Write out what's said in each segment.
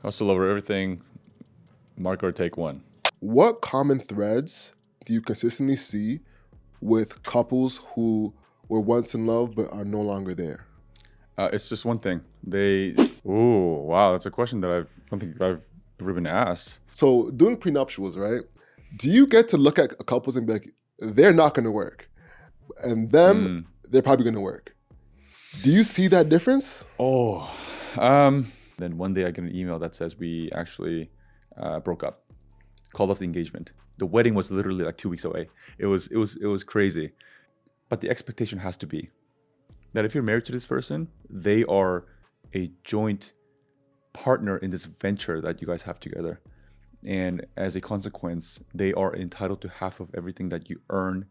Hustle over everything. Mark or take one. What common threads do you consistently see with couples who were once in love but are no longer there? It's just one thing. Ooh, wow, that's a question that I don't think I've ever been asked. So doing prenuptials, right? Do you get to look at couples and be like, they're not going to work, and them, they're probably going to work? Do you see that difference? Then one day I get an email that says we actually broke up, called off the engagement. The wedding was literally like 2 weeks away. It was crazy. But the expectation has to be that if you're married to this person, they are a joint partner in this venture that you guys have together. And as a consequence, they are entitled to half of everything that you earn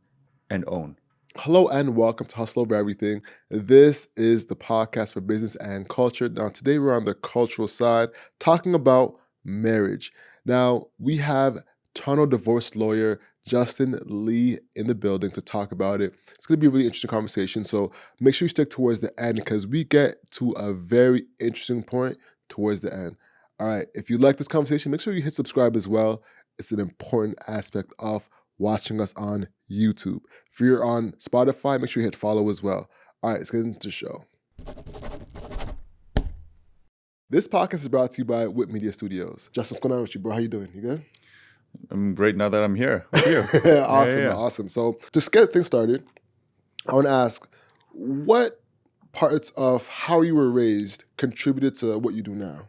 and own. Hello and welcome to Hustle Over Everything. This is the podcast for business and culture. Now, today we're on the cultural side talking about marriage. Now, we have Toronto divorce lawyer Justin Lee in the building to talk about it. It's going to be a really interesting conversation, so make sure you stick towards the end because we get to a very interesting point towards the end. All right, if you like this conversation, make sure you hit subscribe as well. It's an important aspect of watching us on YouTube. If you're on Spotify, make sure you hit follow as well. All right, let's get into the show. This podcast is brought to you by Whit Media Studios. Justin, what's going on with you, bro? How you doing? You good? I'm great now that I'm here with you. Awesome. So to get things started, I want to ask, what parts of how you were raised contributed to what you do now?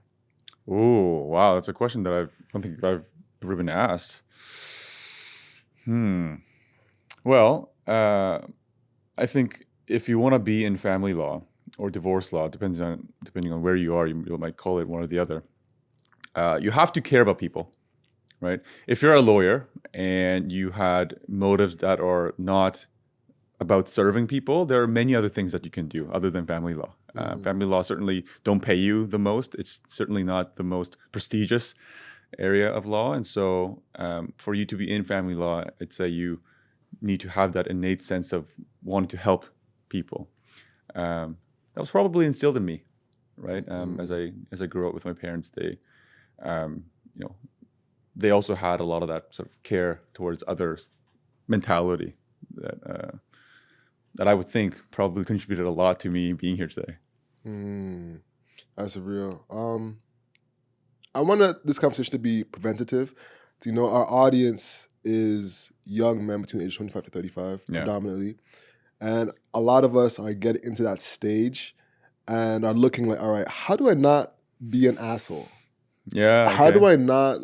Oh, wow. That's a question that I don't think I've ever been asked. Well, I think if you want to be in family law or divorce law, depending on where you are, you might call it one or the other. You have to care about people, right? If you're a lawyer and you had motives that are not about serving people, there are many other things that you can do other than family law. Family law certainly don't pay you the most. It's certainly not the most prestigious area of law. And so for you to be in family law, I'd say you need to have that innate sense of wanting to help people. That was probably instilled in me, right? As I grew up with my parents, they also had a lot of that sort of care towards others mentality that I would think probably contributed a lot to me being here today. That's real. I want this conversation to be preventative. Our audience is young men between ages 25 to 35, predominantly. And a lot of us are getting into that stage and are looking like, all right, how do I not be an asshole? Yeah. How do I not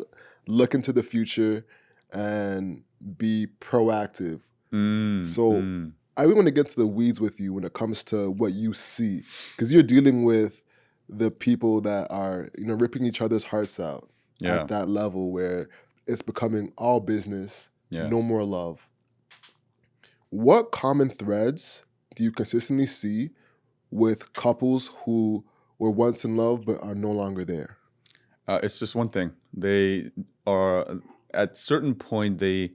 look into the future and be proactive? I really want to get to the weeds with you when it comes to what you see, because you're dealing with the people that are, ripping each other's hearts out at that level where it's becoming all business, no more love. What common threads do you consistently see with couples who were once in love but are no longer there? It's just one thing. They are, at a certain point, they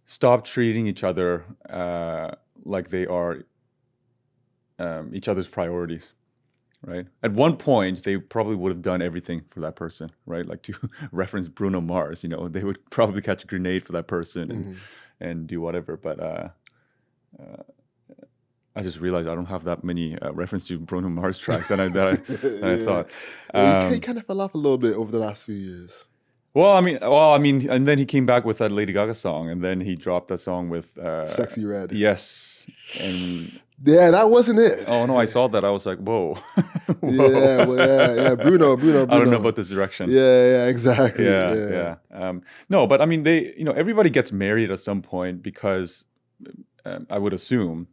stop treating each other like they are each other's priorities, right? At one point, they probably would have done everything for that person, right? Like to reference Bruno Mars, they would probably catch a grenade for that person and do whatever. But I just realized I don't have that many reference to Bruno Mars tracks than I thought. He kind of fell off a little bit over the last few years. Well, I mean, and then he came back with that Lady Gaga song, and then he dropped that song with Sexy Red. Yes, and that wasn't it. Oh no, I saw that. I was like, whoa. Yeah. Bruno. I don't know about this direction. Yeah, exactly. Yeah. No, but I mean, everybody gets married at some point because I would assume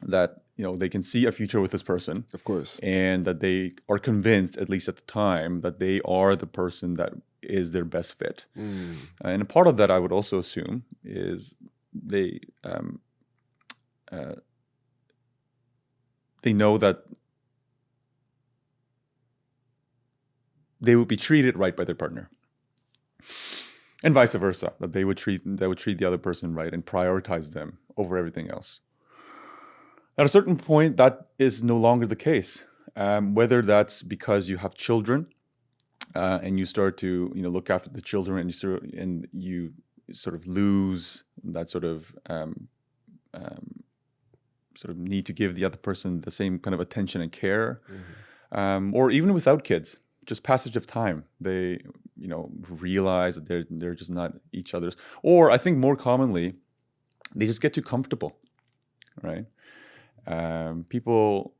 that they can see a future with this person, of course, and that they are convinced, at least at the time, that they are the person that is their best fit. And a part of that, I would also assume, is they know that they would be treated right by their partner, and vice versa, that they would treat the other person right and prioritize them over everything else. At a certain point, that is no longer the case. Whether that's because you have children, and you start to look after the children, and you sort of lose that sort of need to give the other person the same kind of attention and care. Or even without kids, just passage of time, they realize that they're just not each other's. Or I think more commonly, they just get too comfortable, right? People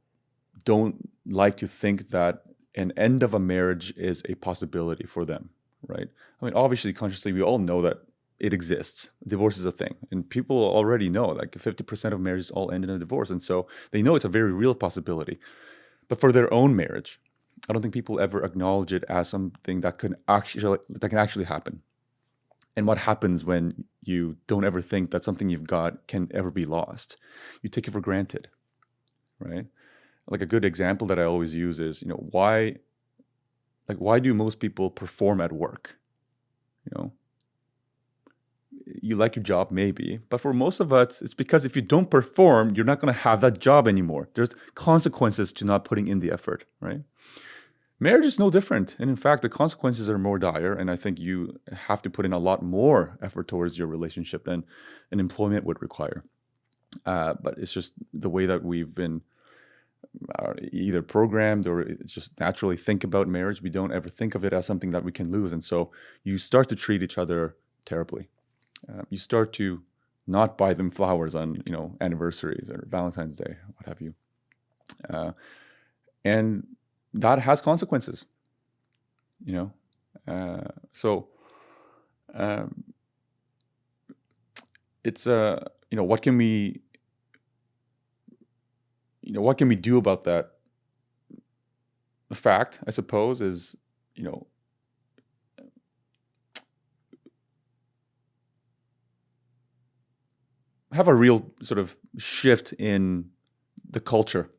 don't like to think that an end of a marriage is a possibility for them, right? I mean, obviously, consciously, we all know that it exists. Divorce is a thing, and people already know like 50% of marriages all end in a divorce, and so they know it's a very real possibility. But for their own marriage, I don't think people ever acknowledge it as something that can actually happen. And what happens when you don't ever think that something you've got can ever be lost? You take it for granted, right? Like a good example that I always use is, why do most people perform at work? You like your job maybe, but for most of us, it's because if you don't perform, you're not going to have that job anymore. There's consequences to not putting in the effort, right? Marriage is no different. And in fact, the consequences are more dire. And I think you have to put in a lot more effort towards your relationship than an employment would require. But it's just the way that we've been either programmed or just naturally think about marriage. We don't ever think of it as something that we can lose. And so you start to treat each other terribly. You start to not buy them flowers on, anniversaries or Valentine's Day, what have you. And that has consequences, So it's what can we do about that? The fact, I suppose, is have a real sort of shift in the culture,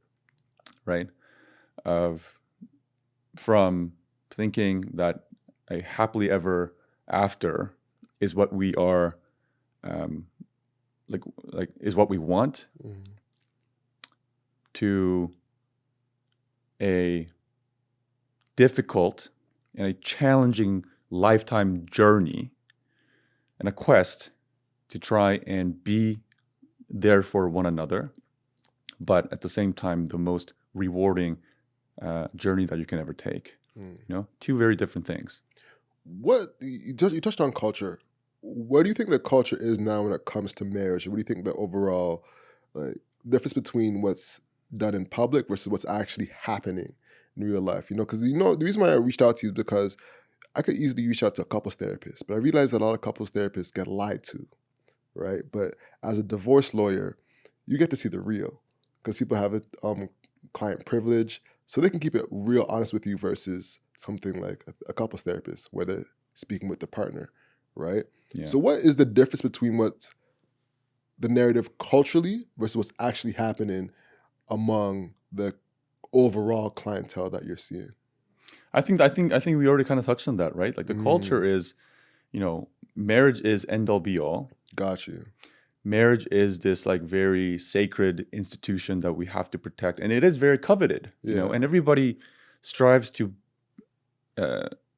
right? From thinking that a happily ever after is what we are, is what we want, to a difficult and a challenging lifetime journey and a quest to try and be there for one another, but at the same time, the most rewarding journey that you can ever take. Two very different things. What you touched on culture. Where do you think the culture is now when it comes to marriage? What do you think the overall difference between what's done in public versus what's actually happening in real life? Because the reason why I reached out to you is because I could easily reach out to a couples therapist, but I realize that a lot of couples therapists get lied to, right? But as a divorce lawyer, you get to see the real, because people have a client privilege, so they can keep it real honest with you versus something like a couples therapist where they're speaking with the partner, right? Yeah. So what is the difference between what's the narrative culturally versus what's actually happening among the overall clientele that you're seeing? I think we already kind of touched on that, right? Like the culture is, marriage is end all be all. Got you. Marriage is this like very sacred institution that we have to protect, and it is very coveted, and everybody strives to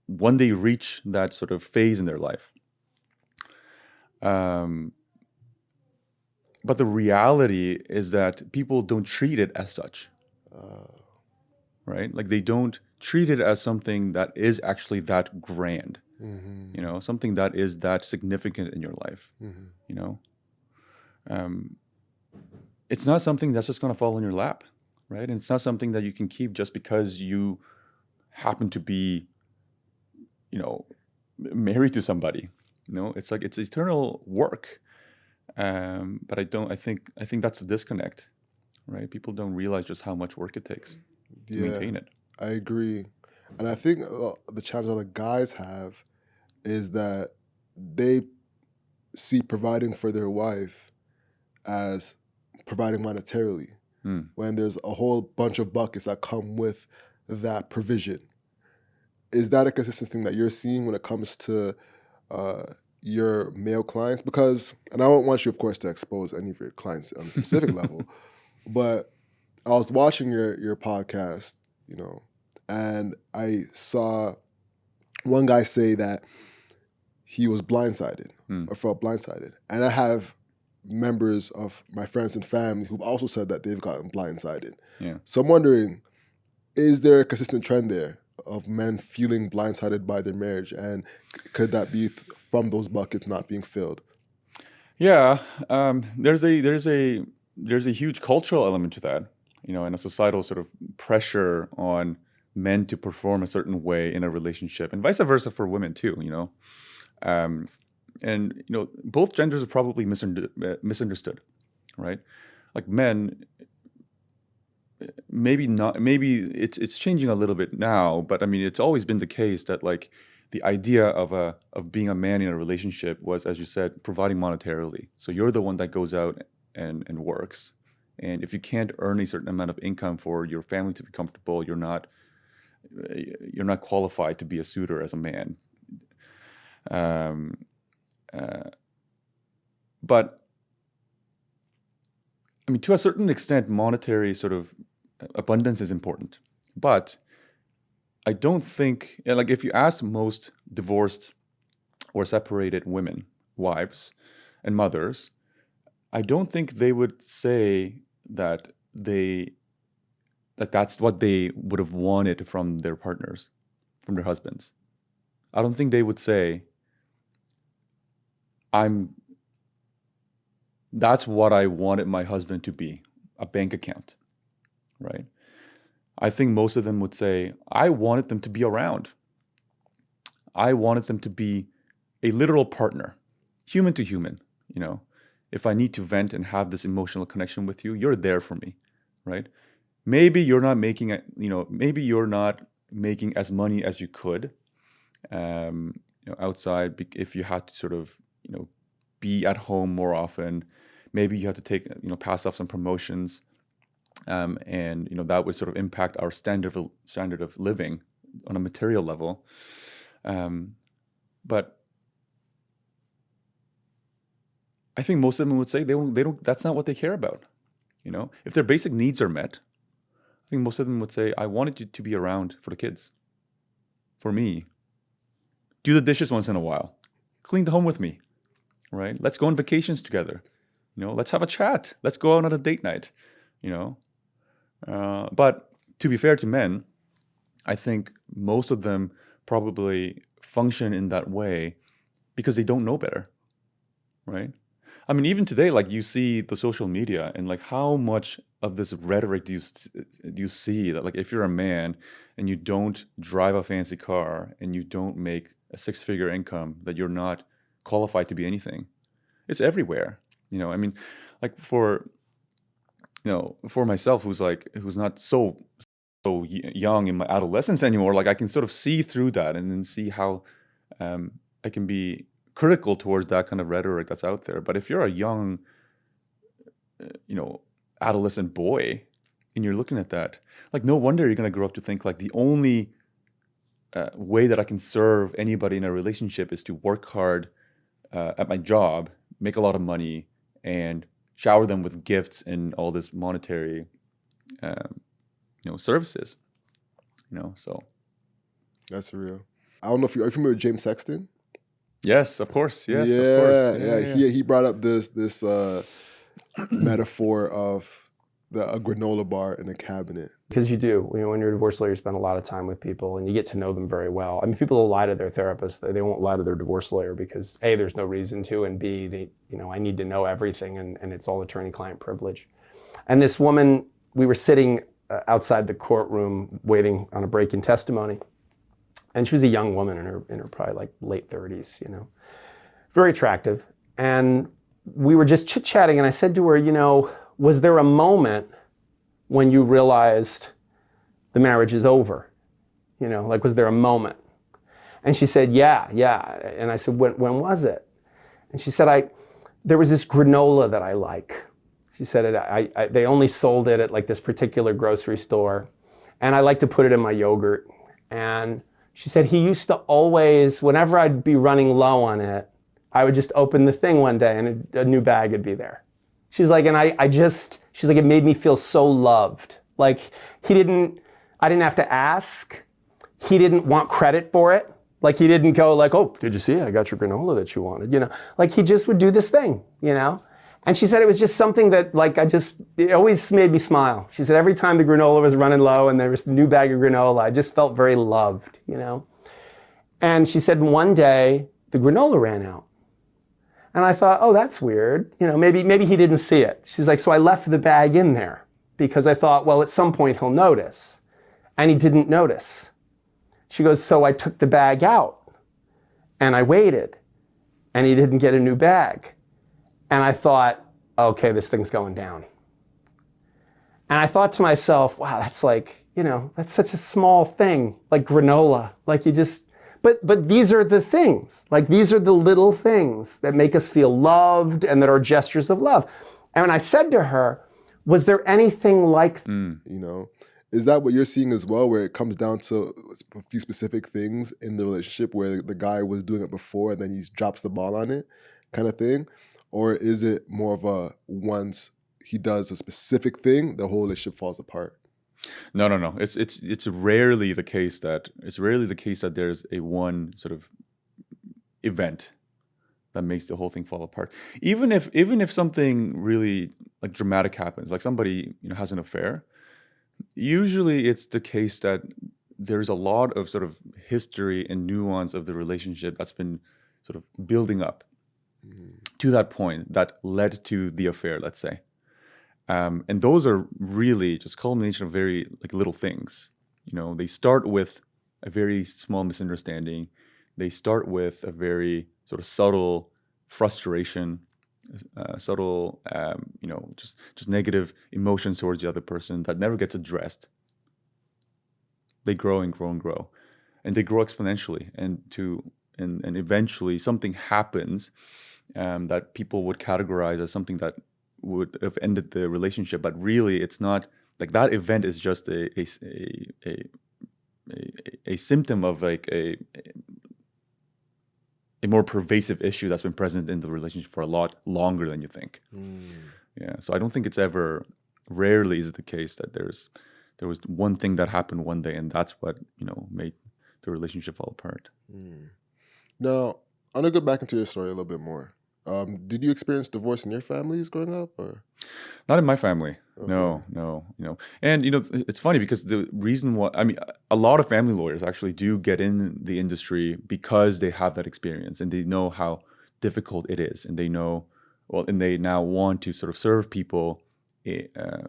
one day reach that sort of phase in their life. But the reality is that people don't treat it as such, right? Like they don't treat it as something that is actually that grand, something that is that significant in your life, It's not something that's just going to fall in your lap, right? And it's not something that you can keep just because you happen to be, married to somebody. It's like it's eternal work. But I think that's a disconnect, right? People don't realize just how much work it takes to maintain it. I agree. And I think the challenge that the guys have is that they see providing for their wife as providing monetarily, when there's a whole bunch of buckets that come with that provision. Is that a consistent thing that you're seeing when it comes to your male clients? Because, and I don't want you, of course, to expose any of your clients on a specific level, but I was watching your podcast, and I saw one guy say that he was blindsided Hmm. or felt blindsided. And I have members of my friends and family who've also said that they've gotten blindsided. Yeah. So I'm wondering, is there a consistent trend there of men feeling blindsided by their marriage? And could that be from those buckets not being filled? Yeah. There's a huge cultural element to that, and a societal sort of pressure on men to perform a certain way in a relationship, and vice versa for women too. And both genders are probably misunderstood, right? Like men, maybe not. Maybe it's changing a little bit now, but I mean, it's always been the case that like the idea of being a man in a relationship was, as you said, providing monetarily. So you're the one that goes out and works, and if you can't earn a certain amount of income for your family to be comfortable, you're not qualified to be a suitor as a man. Um, but I mean, to a certain extent, monetary sort of abundance is important. But I don't think, like, if you ask most divorced or separated women, wives, and mothers, I don't think they would say that that's what they would have wanted from their partners, from their husbands. I don't think they would say, that's what I wanted my husband to be, a bank account, right? I think most of them would say, I wanted them to be around. I wanted them to be a literal partner, human to human. If I need to vent and have this emotional connection with you, you're there for me, right? Maybe you're not making as money as you could outside, if you had to sort of be at home more often. Maybe you have to pass off some promotions, and that would sort of impact our standard of living on a material level. But I think most of them would say they don't. That's not what they care about. If their basic needs are met, I think most of them would say, I wanted you to be around for the kids, for me. Do the dishes once in a while. Clean the home with me, right? Let's go on vacations together. Let's have a chat. Let's go out on a date night. But to be fair to men, I think most of them probably function in that way because they don't know better, right? I mean, even today, like, you see the social media and like how much of this rhetoric do you see that, like, if you're a man and you don't drive a fancy car and you don't make a six-figure income, that you're not qualified to be anything. It's everywhere. I mean, like, for myself, who's not so young in my adolescence anymore, like, I can sort of see through that and then see how I can be critical towards that kind of rhetoric that's out there. But if you're a young, adolescent boy and you're looking at that, like, no wonder you're going to grow up to think like the only way that I can serve anybody in a relationship is to work hard at my job, make a lot of money, and shower them with gifts and all this monetary, services. So That's real. I don't know if are you familiar with James Sexton? yes, of course. Yes, yeah, of course. yeah. He brought up this metaphor of a granola bar in a cabinet. Because you do. When you're a divorce lawyer, you spend a lot of time with people and you get to know them very well. I mean, people will lie to their therapist. They won't lie to their divorce lawyer because A, there's no reason to, and B, I need to know everything, and it's all attorney-client privilege. And this woman, we were sitting outside the courtroom waiting on a break in testimony. And she was a young woman in her probably like late 30s, very attractive. And we were just chit-chatting, and I said to her, was there a moment when you realized the marriage is over? Like, was there a moment? And she said, yeah. And I said, when was it? And she said, there was this granola that I like. She said, they only sold it at like this particular grocery store, and I like to put it in my yogurt. And she said, he used to always, whenever I'd be running low on it, I would just open the thing one day and a new bag would be there. She's like, and she's like, it made me feel so loved. Like, I didn't have to ask. He didn't want credit for it. Like he didn't go like, oh, did you see? I got your granola that you wanted. Like he just would do this thing. And she said it was just something that it always made me smile. She said every time the granola was running low and there was a new bag of granola, I just felt very loved. And she said one day the granola ran out. And I thought, oh, that's weird. Maybe he didn't see it. She's like, so I left the bag in there because I thought, well, at some point he'll notice. And he didn't notice. She goes, so I took the bag out and I waited and he didn't get a new bag. And I thought, okay, this thing's going down. And I thought to myself, wow, that's that's such a small thing, like granola. Like but these are the things, like these are the little things that make us feel loved and that are gestures of love. And when I said to her, was there anything like Is that what you're seeing as well, where it comes down to a few specific things in the relationship where the guy was doing it before and then he drops the ball on it kind of thing? Or is it more of a once he does a specific thing, the whole relationship falls apart? No. It's rarely the case that there's a one sort of event that makes the whole thing fall apart. Even if something really like dramatic happens, like somebody has an affair, usually it's the case that there's a lot of sort of history and nuance of the relationship that's been sort of building up to that point that led to the affair, let's say. And those are really just culmination of very like little things. They start with a very small misunderstanding. They start with a very sort of subtle frustration, just negative emotions towards the other person that never gets addressed. They grow and grow and grow, and they grow exponentially. And eventually something happens that people would categorize as something that would have ended the relationship, but really it's not. Like that event is just a symptom of like a more pervasive issue that's been present in the relationship for a lot longer than you think. Yeah, so I don't think rarely is it the case that there was one thing that happened one day and that's what made the relationship fall apart. Now, I'm gonna go back into your story a little bit more. Did you experience divorce in your families growing up, or? Not in my family. Okay. No. And it's funny because the reason why, a lot of family lawyers actually do get in the industry because they have that experience and they know how difficult it is, and they know, and they now want to sort of serve people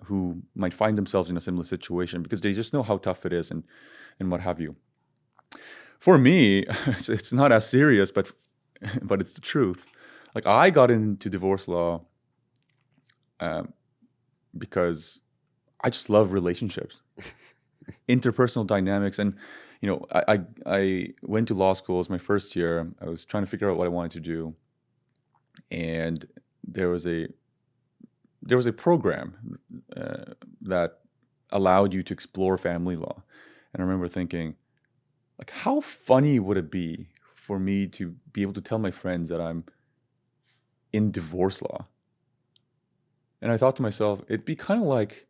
who might find themselves in a similar situation because they just know how tough it is and what have you. For me, it's not as serious, but it's the truth. Like I got into divorce law because I just love relationships, interpersonal dynamics. And, I went to law school as my first year. I was trying to figure out what I wanted to do. And there was a program that allowed you to explore family law. And I remember thinking, like, how funny would it be for me to be able to tell my friends that I'm in divorce law? And I thought to myself, it'd be kind of like,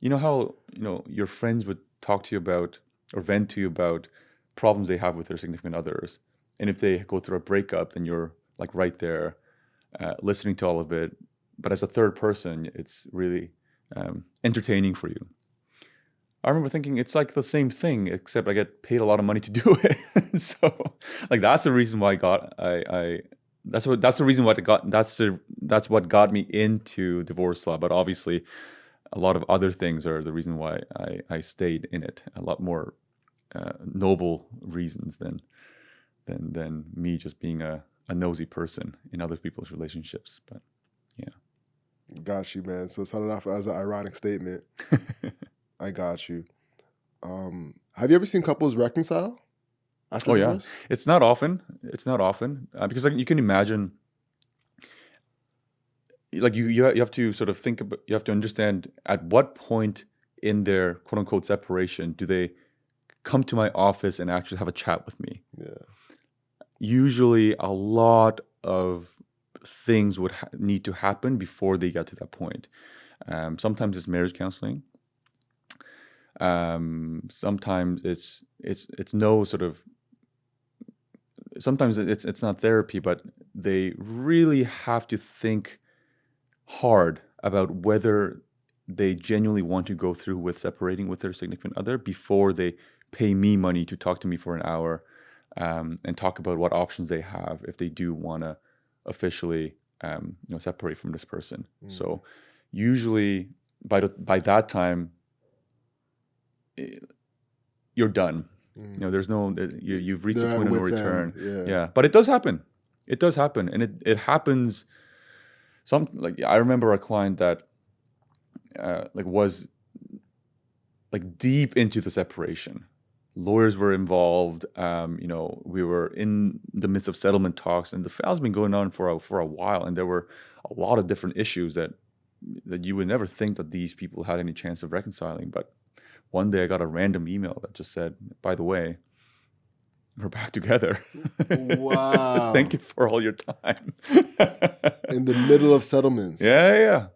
how, your friends would talk to you about or vent to you about problems they have with their significant others. And if they go through a breakup, then you're like right there listening to all of it. But as a third person, it's really entertaining for you. I remember thinking it's like the same thing, except I get paid a lot of money to do it. So like, that's the reason why that's what got me into divorce law. But obviously a lot of other things are the reason why I stayed in it. A lot more noble reasons than me just being a nosy person in other people's relationships. But yeah. Got you, man. So it started off as an ironic statement. I got you. Have you ever seen couples reconcile after divorce? Yeah. It's not often. Because like, you can imagine, like you have to sort of think about, you have to understand at what point in their quote unquote separation do they come to my office and actually have a chat with me. Yeah. Usually a lot of things would need to happen before they get to that point. Sometimes it's marriage counseling. Sometimes it's no sort of sometimes it's not therapy, but they really have to think hard about whether they genuinely want to go through with separating with their significant other before they pay me money to talk to me for an hour, and talk about what options they have if they do want to officially separate from this person. So usually by that time, you're done. There's no you've reached They're a at point of no wit's end, return. yeah. But it does happen. It does happen, and it happens. Like I remember a client that was like deep into the separation. Lawyers were involved. We were in the midst of settlement talks, and the file's been going on for a while, and there were a lot of different issues that you would never think that these people had any chance of reconciling. But one day I got a random email that just said, "By the way, we're back together. Wow. Thank you for all your time." In the middle of settlements. Yeah.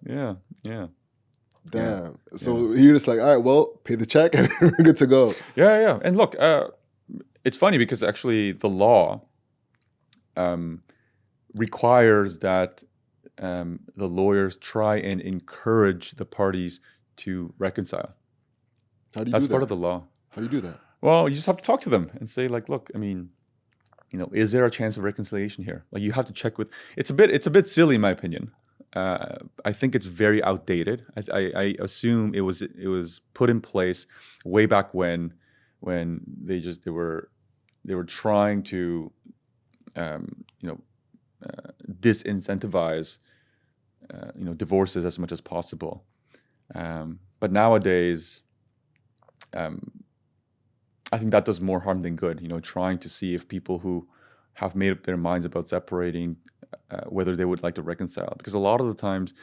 Damn. So you're just like, all right, well, pay the check and we're good to go. Yeah. And look, it's funny because actually the law requires that the lawyers try and encourage the parties to reconcile. How do you That's do that? part of the law. How do you do that? Well, you just have to talk to them and say, like, look, I mean, is there a chance of reconciliation here? Like, you have to check with. It's a bit silly, in my opinion. I think it's very outdated. I assume it was put in place way back when they were trying to disincentivize divorces as much as possible. But nowadays, I think that does more harm than good. Trying to see if people who have made up their minds about separating, whether they would like to reconcile, because a lot of the times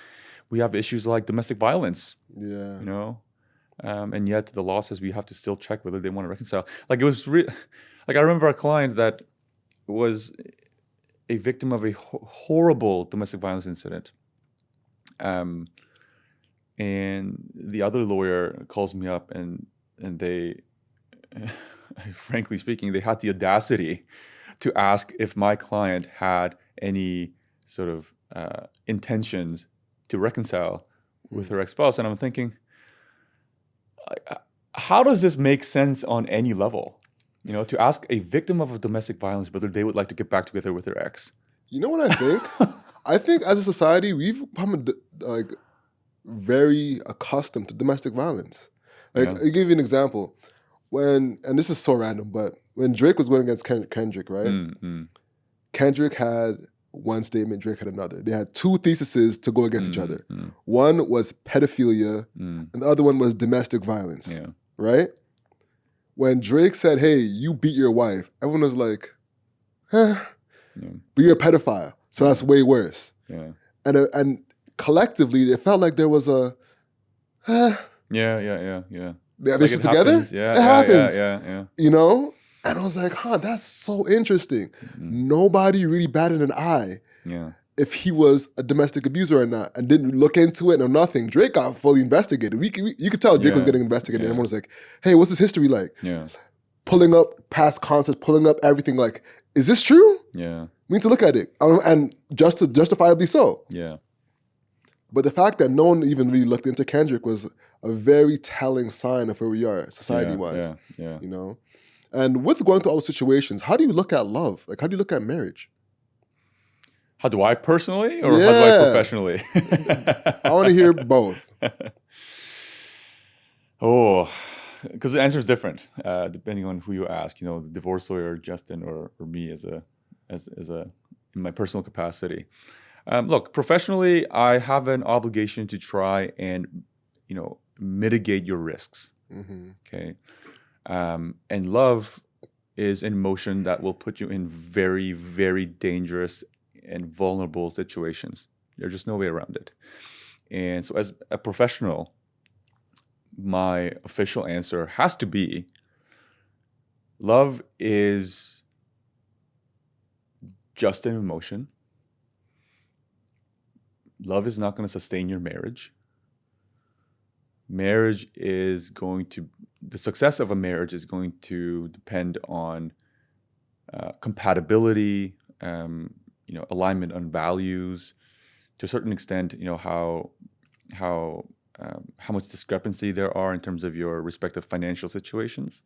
we have issues like domestic violence. Yeah. And yet the law says we have to still check whether they want to reconcile. Like it was like I remember a client that was a victim of a horrible domestic violence incident. And the other lawyer calls me up and they, frankly speaking, they had the audacity to ask if my client had any sort of intentions to reconcile with her ex-spouse. And I'm thinking, how does this make sense on any level? To ask a victim of a domestic violence whether they would like to get back together with their ex. You know what I think? I think as a society, we've become very accustomed to domestic violence. I'll give you an example. And this is so random, but when Drake was going against Kendrick, right? Kendrick had one statement, Drake had another. They had two theses to go against each other. One was pedophilia, and the other one was domestic violence, right? When Drake said, "Hey, you beat your wife," everyone was like, but you're a pedophile, so that's way worse. And collectively, it felt like there was a, Yeah. They have issues together? Happens. It happens. Yeah. And I was like, that's so interesting. Nobody really batted an eye if he was a domestic abuser or not, and didn't look into it or nothing. Drake got fully investigated. You could tell Drake was getting investigated. Everyone was like, "Hey, what's his history like?" Pulling up past concerts, pulling up everything. Like, is this true? We need to look at it, and justifiably so. But the fact that no one even really looked into Kendrick was a very telling sign of where we are society-wise. And with going through all the situations, how do you look at love? Like, how do you look at marriage? How do I personally, or how do I professionally? I want to hear both. Because the answer is different depending on who you ask. The divorce lawyer, Justin, or me as a in my personal capacity. Look, professionally, I have an obligation to try and mitigate your risks. Okay. And love is an emotion that will put you in very, very dangerous and vulnerable situations. There's just no way around it. And so as a professional, my official answer has to be, love is just an emotion. Love is not going to sustain your marriage. The success of a marriage is going to depend on compatibility, alignment on values, to a certain extent, how much discrepancy there are in terms of your respective financial situations,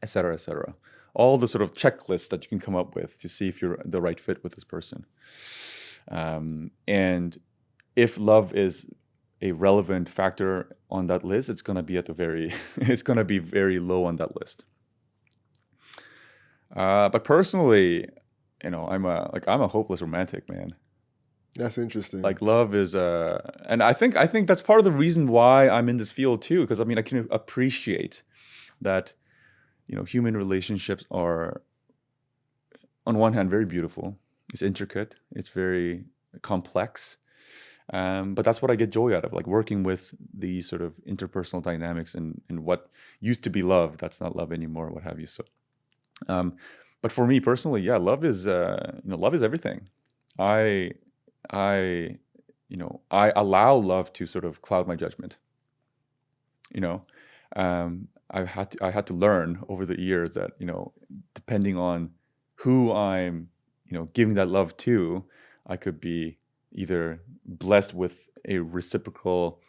et cetera, et cetera. All the sort of checklists that you can come up with to see if you're the right fit with this person. And if love is a relevant factor on that list, it's going to be it's going to be very low on that list. But personally, I'm a hopeless romantic, man. That's interesting. Like love is, and I think that's part of the reason why I'm in this field too, because I can appreciate that, human relationships are, on one hand, very beautiful. It's intricate. It's very complex. But that's what I get joy out of, like working with these sort of interpersonal dynamics and what used to be love. That's not love anymore, what have you. So, but for me personally, yeah, love is everything. I allow love to sort of cloud my judgment. I had to learn over the years that, depending on who I'm, giving that love to, I could be either blessed with a reciprocal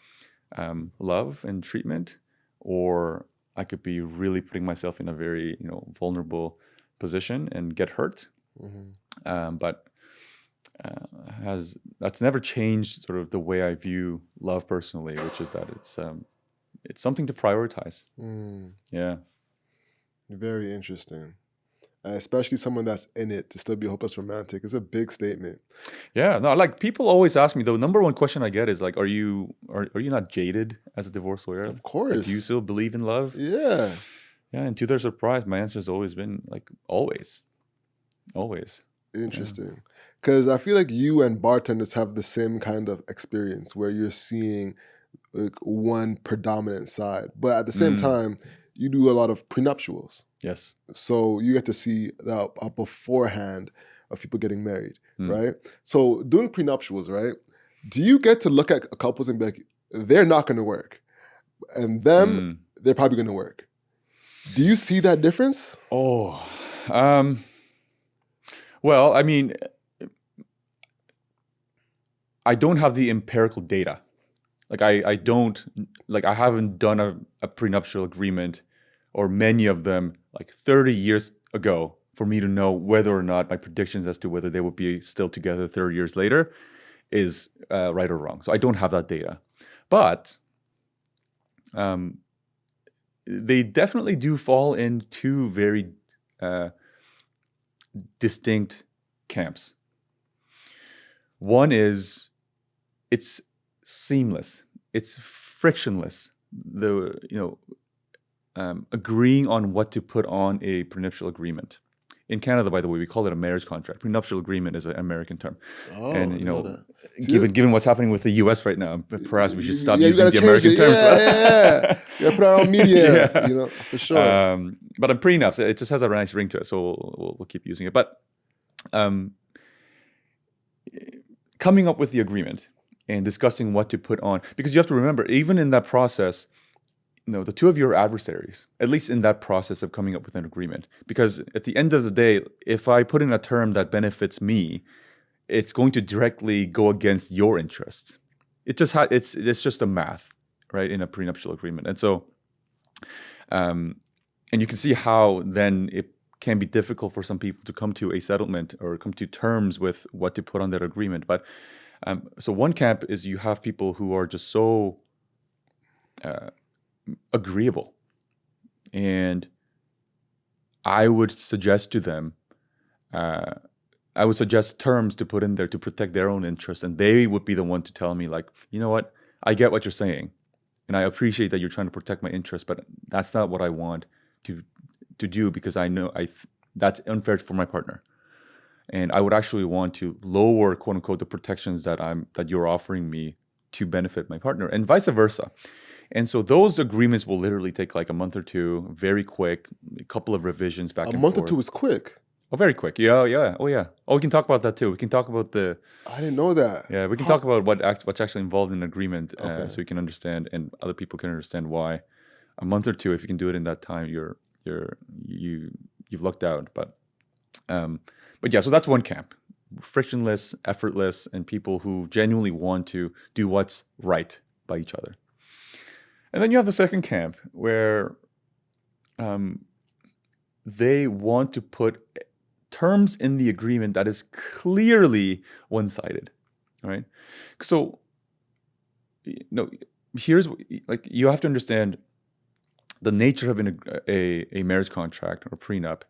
love and treatment, or I could be really putting myself in a very, vulnerable position and get hurt. Mm-hmm. But that's never changed sort of the way I view love personally, which is that it's something to prioritize. Yeah. Very interesting. Especially someone that's in it to still be a hopeless romantic is a big statement. Yeah, no, like people always ask me, the number one question I get is like, are you not jaded as a divorce lawyer? Of course. Like, do you still believe in love? Yeah. Yeah, and to their surprise, my answer has always been like, always. Interesting. Because I feel like you and bartenders have the same kind of experience where you're seeing like one predominant side, but at the same time, you do a lot of prenuptials. Yes. So you get to see the beforehand of people getting married, right? So doing prenuptials, right? Do you get to look at couples and be like, they're not going to work, and them, they're probably going to work? Do you see that difference? Oh, well, I don't have the empirical data. Like I haven't done a prenuptial agreement or many of them like 30 years ago for me to know whether or not my predictions as to whether they would be still together 30 years later is right or wrong. So I don't have that data. But they definitely do fall in two very distinct camps. One is it's seamless, it's frictionless. Agreeing on what to put on a prenuptial agreement. In Canada, by the way, we call it a marriage contract. Prenuptial agreement is an American term. Oh, and given what's happening with the U.S. right now, perhaps we should stop using the terms. American Yeah. You gotta put our own media, Yeah. For sure. But in prenups, it just has a nice ring to it, so we'll keep using it. But coming up with the agreement and discussing what to put on, because you have to remember, even in that process, the two of your adversaries, at least in that process of coming up with an agreement, because at the end of the day, if I put in a term that benefits me, it's going to directly go against your interests. It's just a math, right, in a prenuptial agreement. And so, and you can see how then it can be difficult for some people to come to a settlement or come to terms with what to put on that agreement. But so one camp is you have people who are just so agreeable, and I would suggest to them, I would suggest terms to put in there to protect their own interests, and they would be the one to tell me, like, you know what, I get what you're saying, and I appreciate that you're trying to protect my interests, but that's not what I want to do, because I know that's unfair for my partner, and I would actually want to lower, quote unquote, the protections that you're offering me to benefit my partner, and vice versa. And so those agreements will literally take like a month or two, very quick, a couple of revisions back and forth. A month or two is quick. Oh, very quick. Yeah. Oh, yeah. Oh, we can talk about that too. We can talk about I didn't know that. Yeah, we can talk about what's actually involved in an agreement, so we can understand, and other people can understand why. A month or two, if you can do it in that time, you've lucked out. But But yeah, so that's one camp: frictionless, effortless, and people who genuinely want to do what's right by each other. And then you have the second camp where they want to put terms in the agreement that is clearly one-sided, right? So, here's like you have to understand the nature of a marriage contract or prenup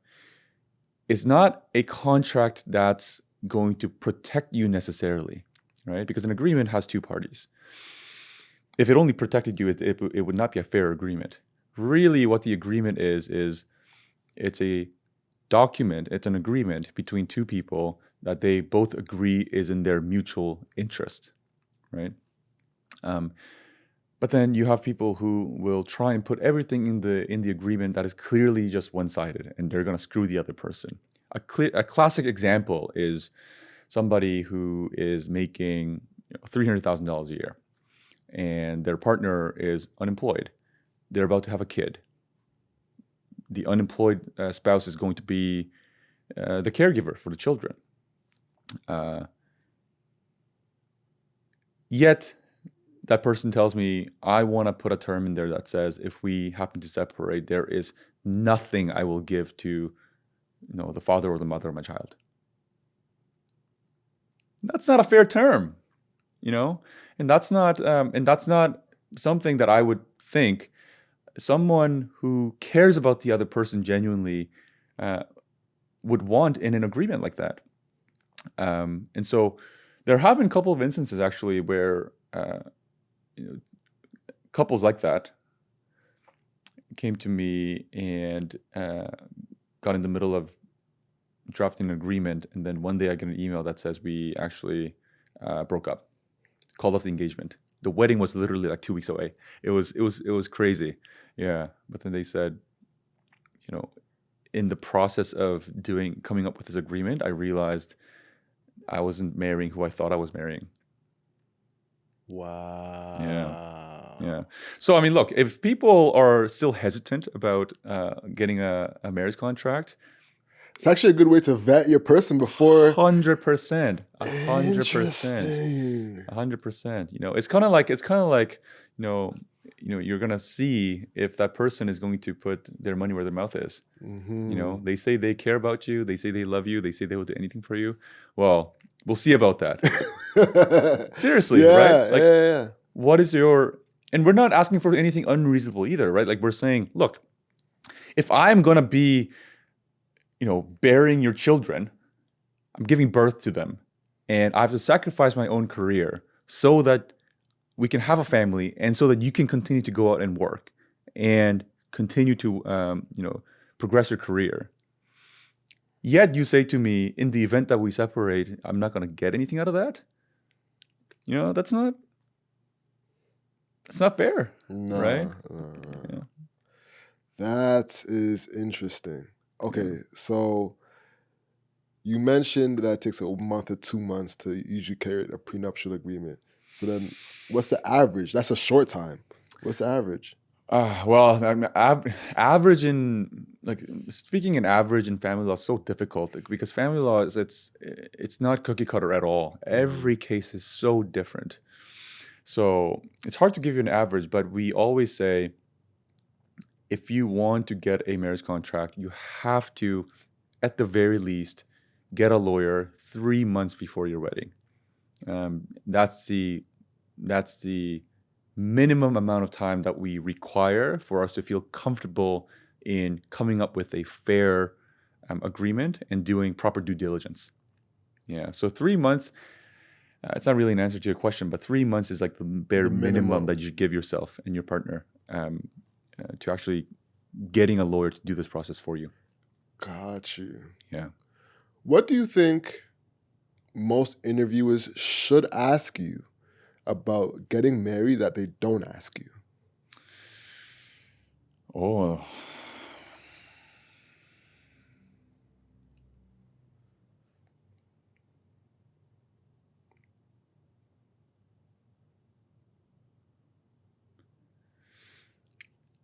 is not a contract that's going to protect you necessarily, right? Because an agreement has two parties. If it only protected you, it would not be a fair agreement. Really, what the agreement is it's a document, it's an agreement between two people that they both agree is in their mutual interest, right? But then you have people who will try and put everything in the agreement that is clearly just one-sided, and they're going to screw the other person. A classic example is somebody who is making $300,000 a year, and their partner is unemployed. They're about to have a kid. The unemployed spouse is going to be the caregiver for the children. Yet that person tells me, I want to put a term in there that says if we happen to separate, there is nothing I will give to the father or the mother of my child. That's not a fair term, and that's not something that I would think someone who cares about the other person genuinely would want in an agreement like that. And so there have been a couple of instances actually where couples like that came to me and got in the middle of drafting an agreement, and then one day I get an email that says we actually broke up, called off the engagement. The wedding was literally like 2 weeks away. It was crazy. Yeah. But then they said, in the process of coming up with this agreement, I realized I wasn't marrying who I thought I was marrying. Wow. Yeah. So, I mean, look, if people are still hesitant about getting a marriage contract, it's actually a good way to vet your person before. 100%. 100%. Interesting. 100%. It's kind of like, you're going to see if that person is going to put their money where their mouth is. Mm-hmm. They say they care about you. They say they love you. They say they will do anything for you. Well, we'll see about that. Seriously, right? Like, yeah. what is and we're not asking for anything unreasonable either, right? Like we're saying, look, if I'm going to be, bearing your children, I'm giving birth to them, and I have to sacrifice my own career so that we can have a family and so that you can continue to go out and work and continue to, progress your career. Yet you say to me, in the event that we separate, I'm not going to get anything out of that. That's not fair, right? Yeah. That is interesting. Okay, so you mentioned that it takes a month or 2 months to usually carry a prenuptial agreement. So then what's the average? That's a short time. What's the average? Well, I mean, average in speaking in average in family law is so difficult because family law it's not cookie cutter at all. Every case is so different. So it's hard to give you an average, but we always say if you want to get a marriage contract, you have to, at the very least, get a lawyer 3 months before your wedding. That's the minimum amount of time that we require for us to feel comfortable in coming up with a fair agreement and doing proper due diligence. Yeah, so 3 months, it's not really an answer to your question, but 3 months is like the bare minimum that you should give yourself and your partner to actually getting a lawyer to do this process for you. Got you. Yeah. What do you think most interviewers should ask you about getting married that they don't ask you? Oh.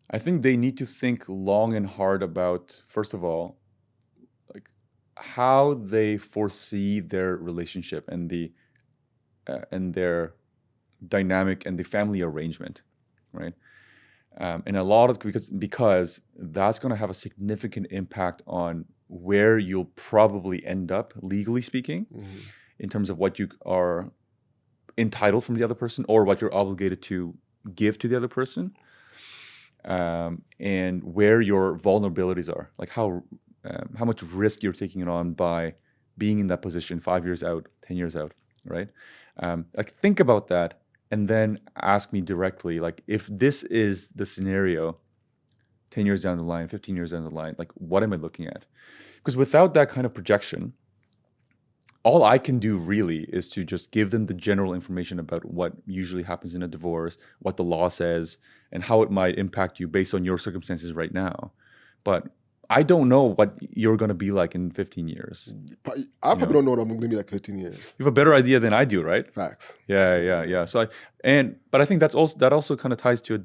I think they need to think long and hard about, first of all, like how they foresee their relationship and their dynamic and the family arrangement, right? And a lot of because that's going to have a significant impact on where you'll probably end up legally speaking, in terms of what you are entitled from the other person or what you're obligated to give to the other person, and where your vulnerabilities are, like how much risk you're taking on by being in that position 5 years out, 10 years out, right? Like think about that and then ask me directly, like if this is the scenario 10 years down the line, 15 years down the line, like what am I looking at? Because without that kind of projection, all I can do really is to just give them the general information about what usually happens in a divorce, what the law says, and how it might impact you based on your circumstances right now. But I don't know what you're going to be like in 15 years. I probably don't know what I'm going to be like 15 years. You have a better idea than I do, right? Facts. Yeah. So but I think that also kind of ties into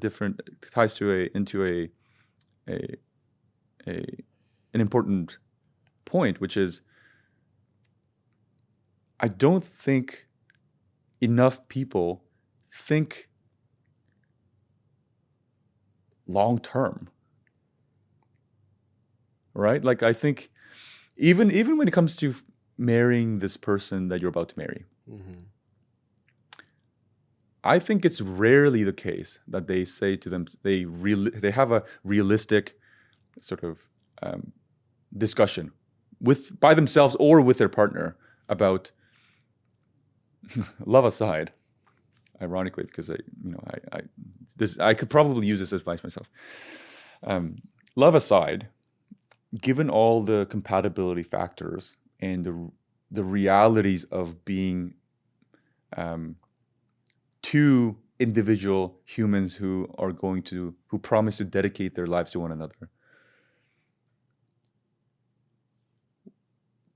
an important point, which is I don't think enough people think long term, right? Like I think even when it comes to marrying this person that you're about to marry, I think it's rarely the case that they say to them they have a realistic sort of discussion by themselves or with their partner about love aside. Ironically, because I could probably use this advice myself. Love aside, given all the compatibility factors and the realities of being two individual humans who promise to dedicate their lives to one another,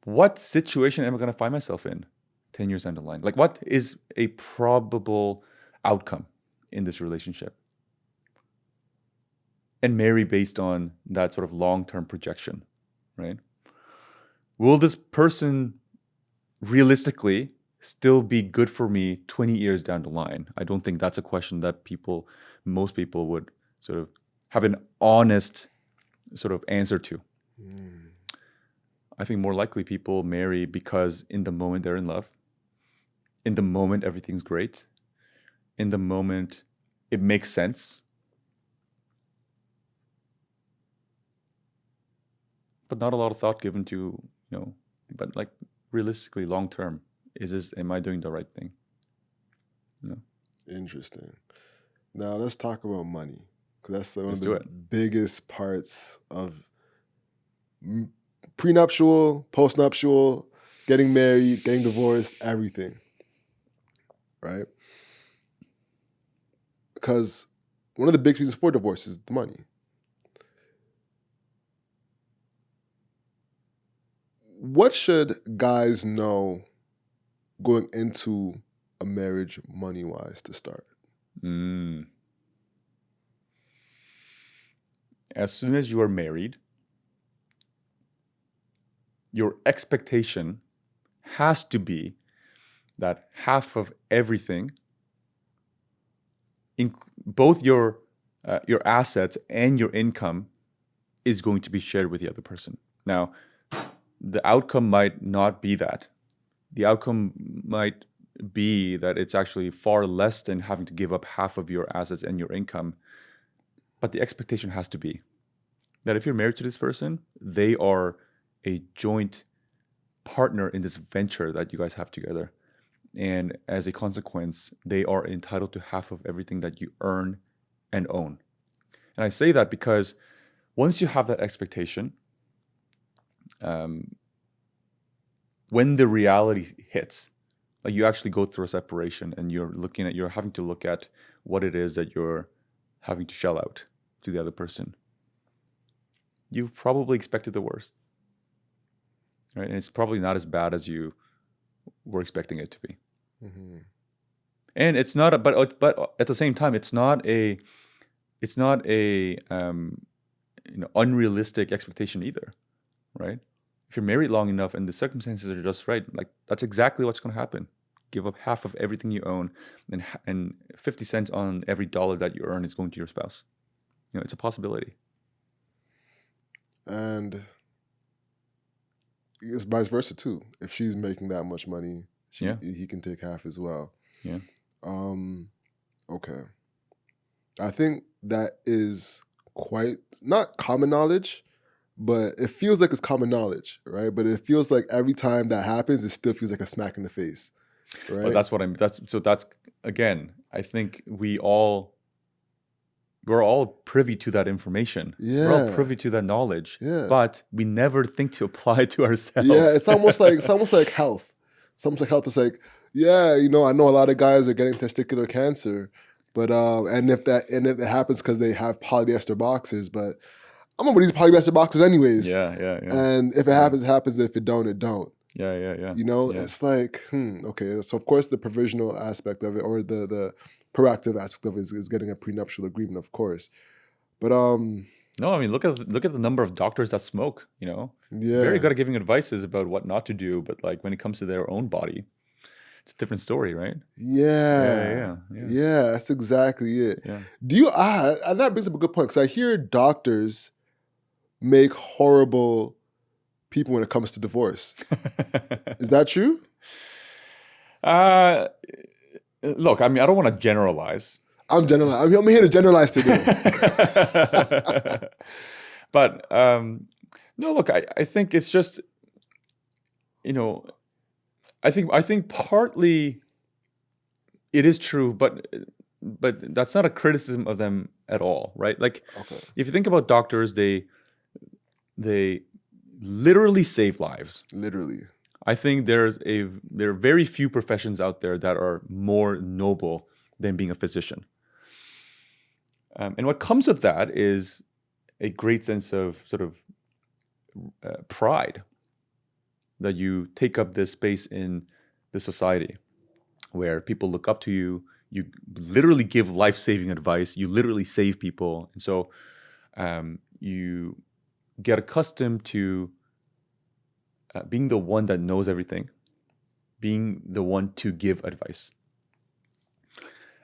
what situation am I going to find myself in 10 years down the line? Like, what is a probable outcome in this relationship? And marry based on that sort of long-term projection, right? Will this person realistically still be good for me 20 years down the line? I don't think that's a question that most people would sort of have an honest sort of answer to. I think more likely people marry because in the moment they're in love, in the moment everything's great, in the moment it makes sense, but not a lot of thought given to, but like realistically long term, am I doing the right thing? Interesting. Now let's talk about money, because that's one Let's of do the it. biggest parts of prenuptial, postnuptial, getting married, getting divorced, everything, right? Because one of the big reasons for divorce is the money. What should guys know going into a marriage money-wise to start? As soon as you are married, your expectation has to be that half of everything, both your assets and your income, is going to be shared with the other person. Now, the outcome might not be that. The outcome might be that it's actually far less than having to give up half of your assets and your income. But the expectation has to be that if you're married to this person, they are a joint partner in this venture that you guys have together. And as a consequence, they are entitled to half of everything that you earn and own. And I say that because once you have that expectation, when the reality hits, like you actually go through a separation and you're having to look at what it is that you're having to shell out to the other person, you've probably expected the worst, right? And it's probably not as bad as you were expecting it to be. And it's not, but at the same time, it's not a unrealistic expectation either, right? if you're married long enough and the circumstances are just right, like that's exactly what's going to happen. Give up half of everything you own, and 50 cents on every dollar that you earn is going to your spouse. It's a possibility. And it's vice versa too. If she's making that much money, he can take half as well. Yeah. Okay. I think that is quite not common knowledge, but it feels like it's common knowledge, right? But it feels like every time that happens, it still feels like a smack in the face, right? But that's what I mean. That's again, I think we're all privy to that information. Yeah. We're all privy to that knowledge. Yeah. But we never think to apply it to ourselves. Yeah, it's almost like health. It's almost like health. It's like, yeah, I know a lot of guys are getting testicular cancer, but and if it happens because they have polyester boxers, but I'm gonna use polyester boxers anyways. Yeah. And if it happens, it happens. If it don't, it don't. Yeah. It's like, okay. So of course the provisional aspect of it, or the proactive aspect of it is getting a prenuptial agreement, of course. But no, I mean look at the number of doctors that smoke. Yeah, very good at giving advices about what not to do, but like when it comes to their own body, it's a different story, right? Yeah. That's exactly it. Yeah. And that brings up a good point, because I hear doctors make horrible people when it comes to divorce. Is that true? Look, I mean, I don't want to generalize. I'm here to generalize today. But no, look, I think it's just, I think partly it is true, but that's not a criticism of them at all, right? Like, Okay. If you think about doctors, they literally save lives. Literally. I think there are very few professions out there that are more noble than being a physician. And what comes with that is a great sense of sort of pride that you take up this space in the society where people look up to you. You literally give life-saving advice. You literally save people. And so you get accustomed to being the one that knows everything, being the one to give advice.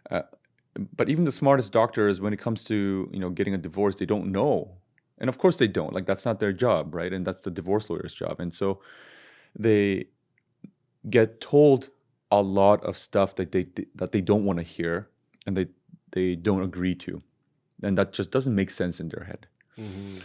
But even the smartest doctors, when it comes to getting a divorce, they don't know, and of course they don't. Like, that's not their job, right? And that's the divorce lawyer's job. And so they get told a lot of stuff that they don't want to hear, and they don't agree to, and that just doesn't make sense in their head. Mm-hmm.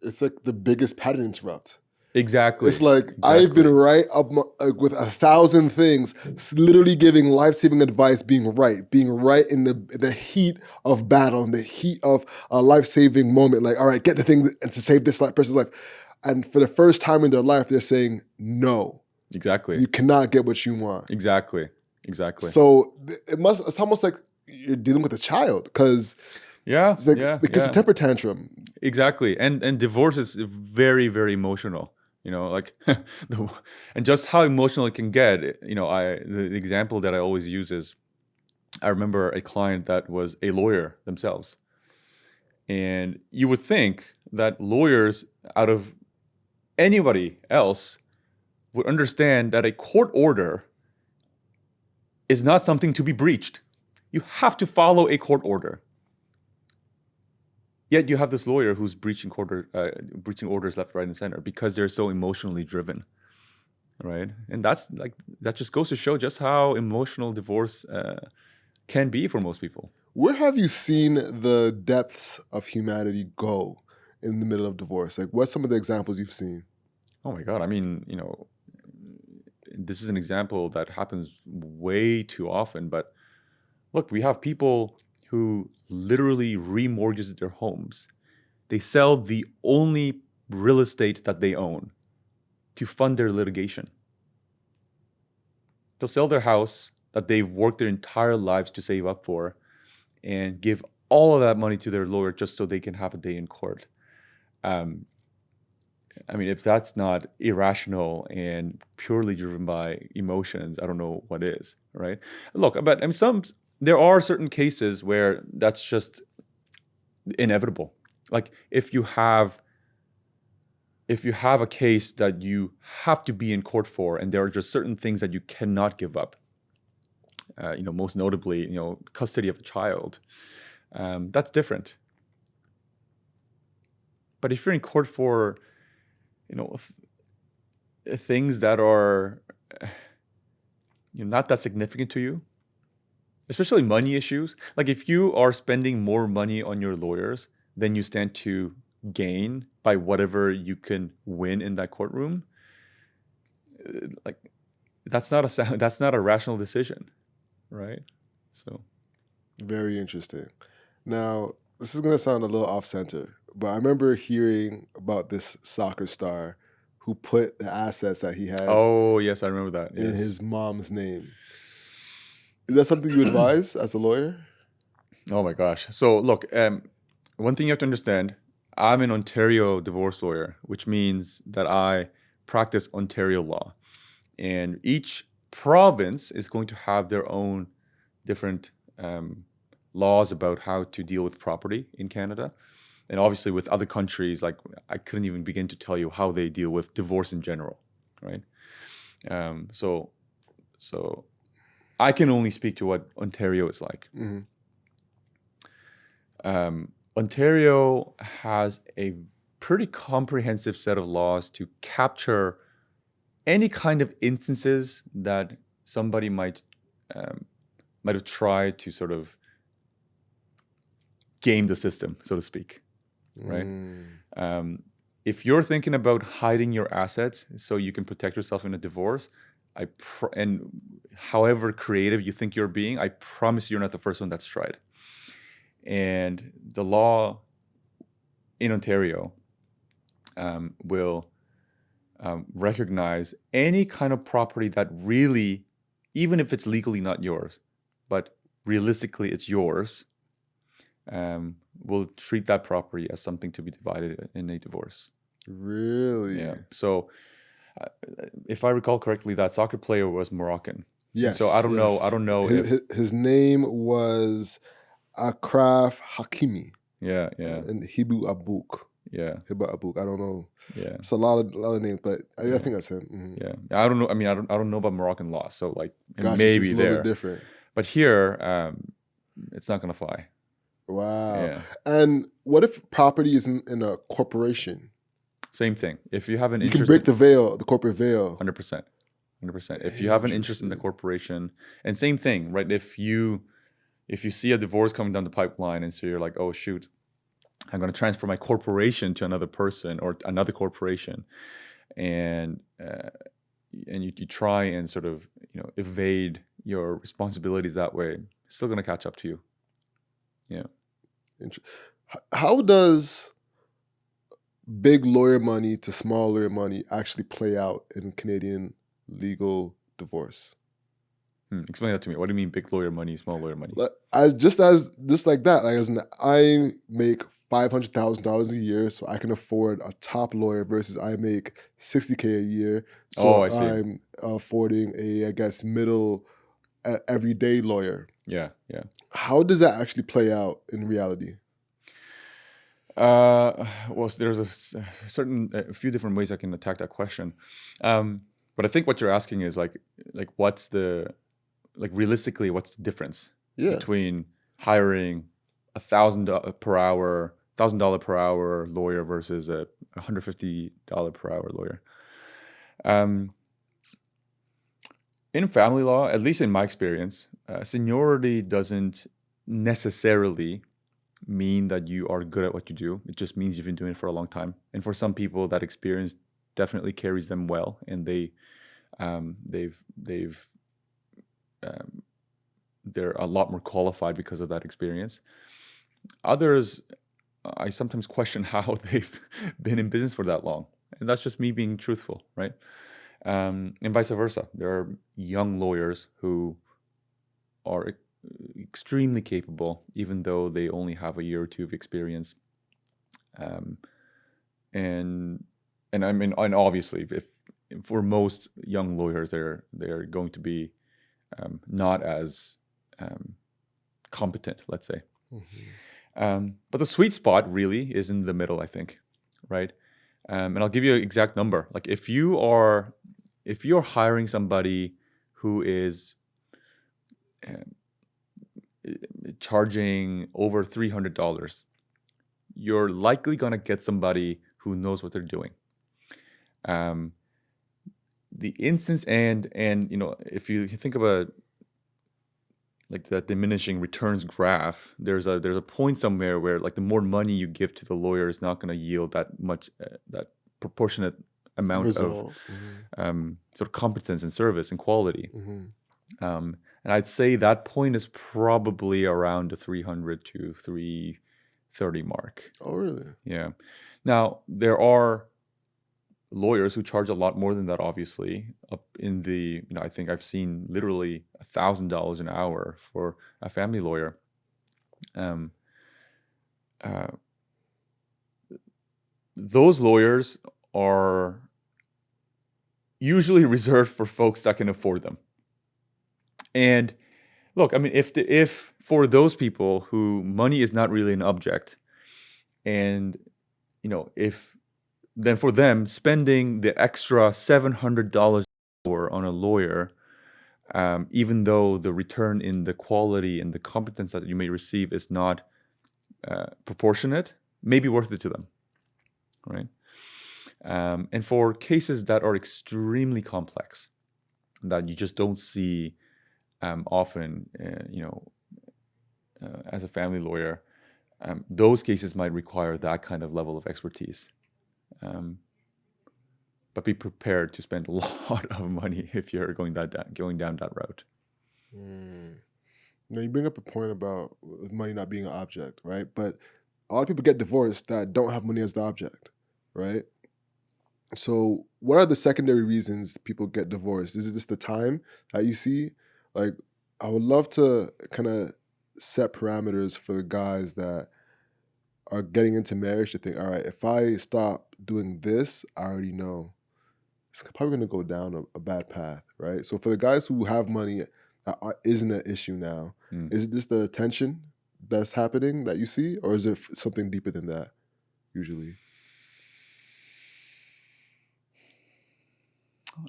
It's like the biggest pattern interrupt. Exactly. It's like, I've been right up with 1,000 things, literally giving life-saving advice, being right in the heat of battle, in the heat of a life-saving moment. Like, all right, get the thing to save this person's life. And for the first time in their life, they're saying, no. Exactly. You cannot get what you want. Exactly. So it's almost like you're dealing with a child, because it's like, it's a temper tantrum. Exactly. And divorce is very, very emotional. Like, and just how emotional it can get. The example that I always use is, I remember a client that was a lawyer themselves. And you would think that lawyers, out of anybody else, would understand that a court order is not something to be breached. You have to follow a court order. Yet you have this lawyer who's breaching orders left, right, and center because they're so emotionally driven, right? And that just goes to show just how emotional divorce can be for most people. Where have you seen the depths of humanity go in the middle of divorce? Like, what's some of the examples you've seen? Oh my God. I mean, this is an example that happens way too often. But look, we have people who literally remortgage their homes. They sell the only real estate that they own to fund their litigation. They'll sell their house that they've worked their entire lives to save up for and give all of that money to their lawyer just so they can have a day in court. I mean, if that's not irrational and purely driven by emotions, I don't know what is, right? Look, but I mean, there are certain cases where that's just inevitable. Like, if you have if you have a case that you have to be in court for, and there are just certain things that you cannot give up, most notably, custody of a child, that's different. But if you're in court for, things that are not that significant to you, especially money issues, like if you are spending more money on your lawyers than you stand to gain by whatever you can win in that courtroom, like that's not a rational decision, right? So Very interesting. Now, this is going to sound a little off center, but I remember hearing about this soccer star who put the assets that he has oh yes, I remember that. in Yes. his mom's name. Is that something you advise as a lawyer? Oh my gosh. So look, one thing you have to understand, I'm an Ontario divorce lawyer, which means that I practice Ontario law. And each province is going to have their own different laws about how to deal with property in Canada. And obviously with other countries, like I couldn't even begin to tell you how they deal with divorce in general, right? So I can only speak to what Ontario is like. Ontario has a pretty comprehensive set of laws to capture any kind of instances that somebody might have tried to sort of game the system, so to speak, right? If you're thinking about hiding your assets so you can protect yourself in a divorce, and however creative you think you're being, I promise you're not the first one that's tried. And the law in Ontario will recognize any kind of property that really, even if it's legally not yours, but realistically it's yours, will treat that property as something to be divided in a divorce. Really? Yeah. So if I recall correctly, that soccer player was Moroccan. Yes. So I don't know. His name was Akraf Hakimi. Yeah. And Hibu Abuk. Yeah. Hibu Abuk. I don't know. Yeah. It's a lot of names, but I think that's him. Mm-hmm. Yeah. I don't know. I mean, I don't know about Moroccan law, so like Gotcha, maybe it's a there. little bit different. But here, it's not gonna fly. Wow. Yeah. And what if property is in a corporation? Same thing. If you have an You interest, can break the corporate veil. 100%. If you have an interest in the corporation, and same thing, right? If you see a divorce coming down the pipeline, and so you're like, oh shoot, I'm going to transfer my corporation to another person or another corporation, and you try and sort of evade your responsibilities that way, it's still going to catch up to you. Yeah. How does big lawyer money to small lawyer money actually play out in Canadian legal divorce? Explain that to me. What do you mean big lawyer money, small lawyer money? Just like that. Like I make $500,000 a year, so I can afford a top lawyer versus I make $60K a year, so I see. I'm affording a, I guess, middle everyday lawyer. Yeah. How does that actually play out in reality? Well, there's a few different ways I can attack that question, but I think what you're asking is like what's realistically what's the difference between hiring $1,000 per hour lawyer versus a $150 per hour lawyer. In family law, at least in my experience, seniority doesn't necessarily mean that you are good at what you do. It just means you've been doing it for a long time. And for some people, that experience definitely carries them well, and they're a lot more qualified because of that experience. Others, I sometimes question how they've been in business for that long, and that's just me being truthful, right? And vice versa. There are young lawyers who are extremely capable, even though they only have a year or two of experience. And I mean, and obviously, if for most young lawyers, they're going to be not as competent, let's say. Mm-hmm. But the sweet spot really is in the middle, I think, right? And I'll give you an exact number. Like if you're hiring somebody who is charging over $300, you're likely gonna get somebody who knows what they're doing. The instance and if you think about like that diminishing returns graph, there's a point somewhere where like the more money you give to the lawyer is not going to yield that much that proportionate amount Result. of sort of competence and service and quality. Mm-hmm. And I'd say that point is probably around the 300 to 330 mark. Oh, really? Yeah. Now there are lawyers who charge a lot more than that, obviously, up in the, I think I've seen literally $1,000 an hour for a family lawyer. Those lawyers are usually reserved for folks that can afford them. And look, I mean, if for those people who money is not really an object, and then for them, spending the extra $700 on a lawyer, even though the return in the quality and the competence that you may receive is not proportionate, may be worth it to them, right? And for cases that are extremely complex, that you just don't see often, as a family lawyer, those cases might require that kind of level of expertise. But be prepared to spend a lot of money if you're going down that route. Now, you bring up a point about with money not being an object, right? But a lot of people get divorced that don't have money as the object, right? So what are the secondary reasons people get divorced? Is it just the time that you see? Like, I would love to kind of set parameters for the guys that are getting into marriage to think, all right, if I stop doing this, I already know it's probably going to go down a bad path, right? So for the guys who have money, that isn't an issue now. Is this the tension that's happening that you see, or is it something deeper than that usually?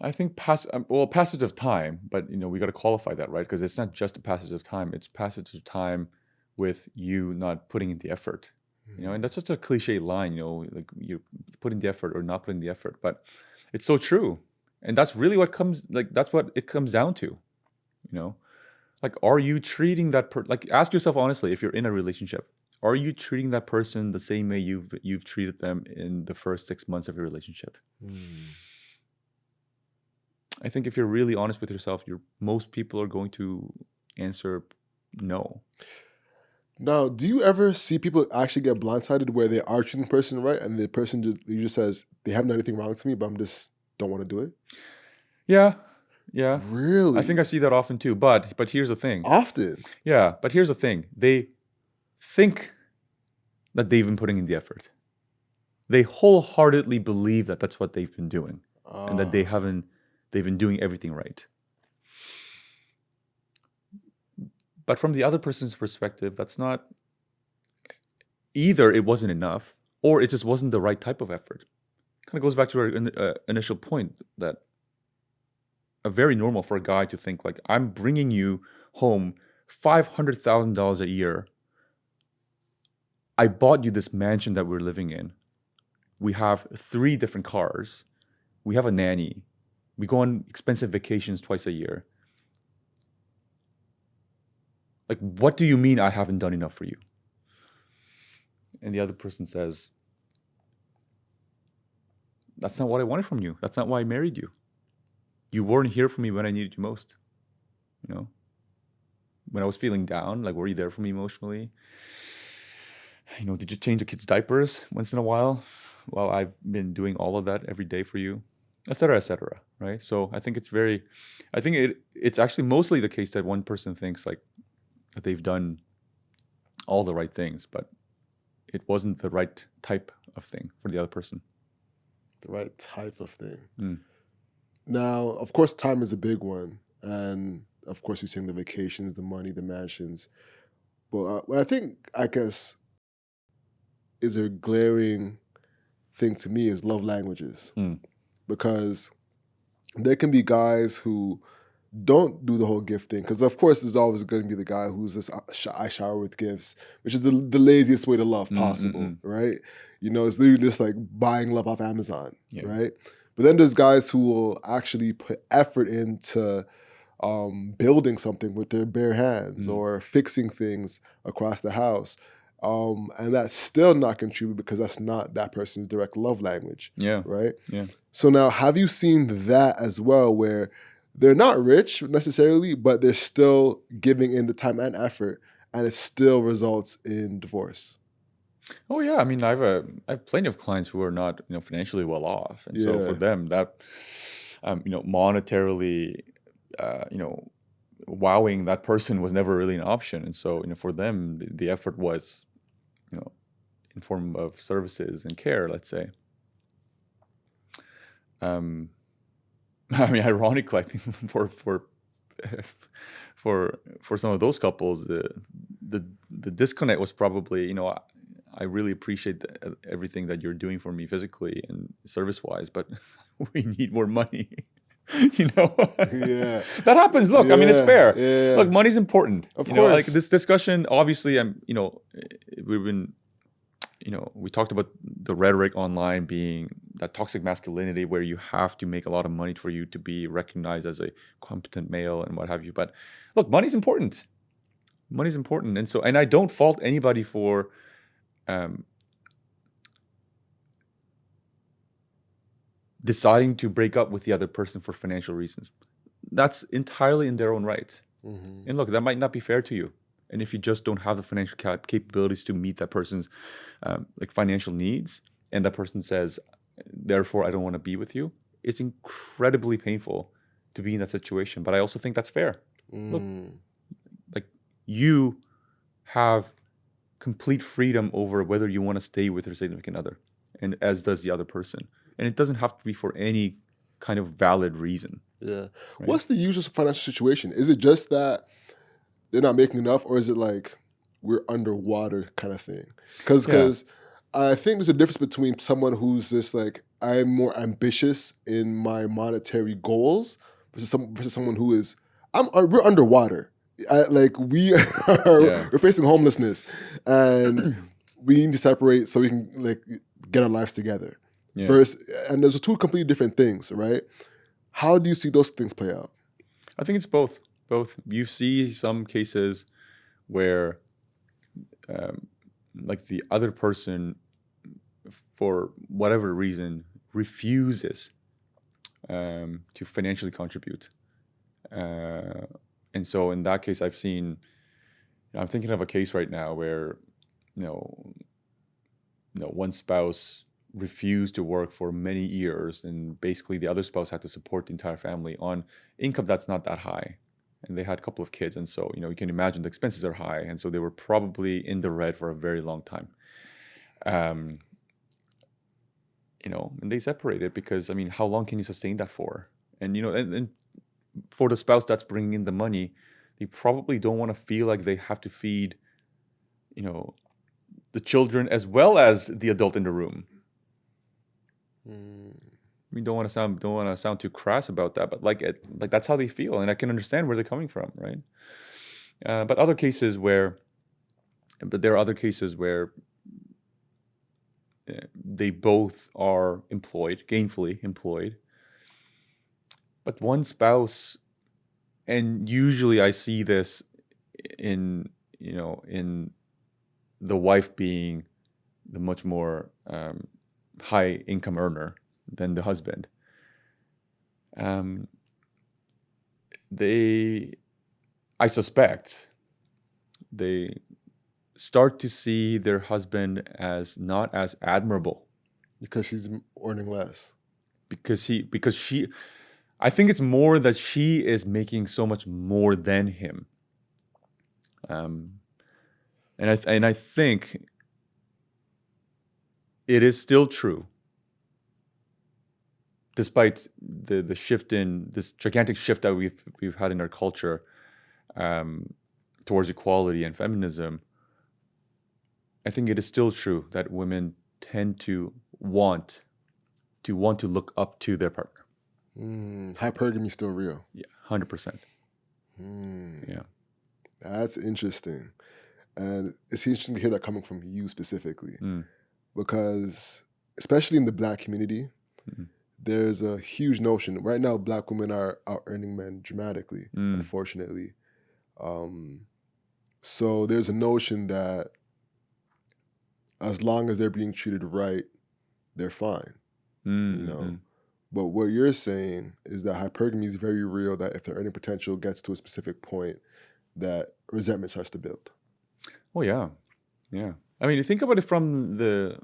I think passage of time, but we got to qualify that, right? Because it's not just a passage of time; it's passage of time with you not putting in the effort. And that's just a cliche line, like you put in the effort or not put in the effort, but it's so true, and that's really that's what it comes down to, like, are you treating that like, ask yourself honestly, if you're in a relationship, are you treating that person the same way you've treated them in the first 6 months of your relationship? I think if you're really honest with yourself, most people are going to answer no. Now, do you ever see people actually get blindsided where they are treating the person right, and the person just says they haven't done anything wrong to me, but I'm just don't want to do it? Yeah. Really? I think I see that often too. But here's the thing. Often. Yeah, but here's the thing. They think that they've been putting in the effort. They wholeheartedly believe that that's what they've been doing, and that they've been doing everything right. But from the other person's perspective, that's not, either it wasn't enough, or it just wasn't the right type of effort. Kind of goes back to our initial point, that very normal for a guy to think like, I'm bringing you home $500,000 a year. I bought you this mansion that we're living in. We have 3 different cars. We have a nanny. We go on expensive vacations twice a year. Like, what do you mean I haven't done enough for you? And the other person says, that's not what I wanted from you. That's not why I married you. You weren't here for me when I needed you most. When I was feeling down, like, were you there for me emotionally? Did you change the kids' diapers once in a while I've been doing all of that every day for you, et cetera, right? So I think it's actually mostly the case that one person thinks like that they've done all the right things, but it wasn't the right type of thing for the other person. The right type of thing. Now, of course, time is a big one. And of course, you're saying the vacations, the money, the mansions. But what I guess, is a glaring thing to me is love languages. Mm. Because there can be guys who don't do the whole gift thing. Because of course, there's always going to be the guy who's just I shower with gifts, which is the laziest way to love possible, right? You know, it's literally just like buying love off Amazon, Yeah. right? But then there's guys who will actually put effort into building something with their bare hands or fixing things across the house. And that's still not contribute because that's not that person's direct love language. Yeah. Right. Yeah. So now, have you seen that as well, where they're not rich necessarily, but they're still giving in the time and effort, and it still results in divorce? Oh yeah, I mean, I have plenty of clients who are not, financially well off, and so Yeah. for them that, monetarily, wowing that person was never really an option, and so for them the effort was, in form of services and care, let's say. I mean, ironically, I think for some of those couples, the disconnect was probably, I really appreciate everything that you're doing for me physically and service-wise, but we need more money. Yeah. That happens. Look, I mean, it's Yeah, fair. yeah. Look, money's important. Of Like course. this discussion, obviously, we've been, we talked about the rhetoric online being that toxic masculinity where you have to make a lot of money for you to be recognized as a competent male and what have you. But look, money's important. Money's important. And I don't fault anybody for deciding to break up with the other person for financial reasons. That's entirely in their own right. Mm-hmm. And look, that might not be fair to you. And if you just don't have the financial capabilities to meet that person's financial needs, and that person says, therefore, I don't want to be with you, it's incredibly painful to be in that situation. But I also think that's fair. Look, like you have complete freedom over whether you want to stay with your significant other, and as does the other person. And it doesn't have to be for any kind of valid reason. Yeah. Right? What's the usual financial situation? Is it just that they're not making enough, or is it like we're underwater kind of thing? Because I think there's a difference between someone who's just like, I'm more ambitious in my monetary goals versus someone who is, we're underwater. We are, Yeah. we're facing homelessness, and we need to separate so we can like get our lives together. Yeah. And there's two completely different things, right? How do you see those things play out? I think it's both. You see some cases where like the other person, for whatever reason, refuses to financially contribute. And so in that case, I'm thinking of a case right now where, one spouse refused to work for many years, and basically the other spouse had to support the entire family on income that's not that high. And they had a couple of kids, and so you can imagine the expenses are high, and so they were probably in the red for a very long time. And they separated because how long can you sustain that for? And and for the spouse that's bringing in the money, they probably don't want to feel like they have to feed the children as well as the adult in the room. Don't want to sound too crass about that, but like that's how they feel, and I can understand where they're coming from, right? But there are other cases where they both are gainfully employed, but one spouse, and usually I see this in the wife being the much more high income earner than the husband. I suspect they start to see their husband as not as admirable Because she's earning less. because she, I think it's more that she is making so much more than him. And I think it is still true, despite the shift in this gigantic shift that we've had in our culture towards equality and feminism. I think it is still true that women tend to want to look up to their partner. Hypergamy still real. Yeah, 100%. Yeah. That's interesting. And it's interesting to hear that coming from you specifically, because especially in the Black community, there's a huge notion. Right now, Black women are out-earning men dramatically, unfortunately. So there's a notion that as long as they're being treated right, they're fine, you know? But what you're saying is that hypergamy is very real, that if the earning potential gets to a specific point, that resentment starts to build. Oh, yeah. Yeah. I mean, you think about it from the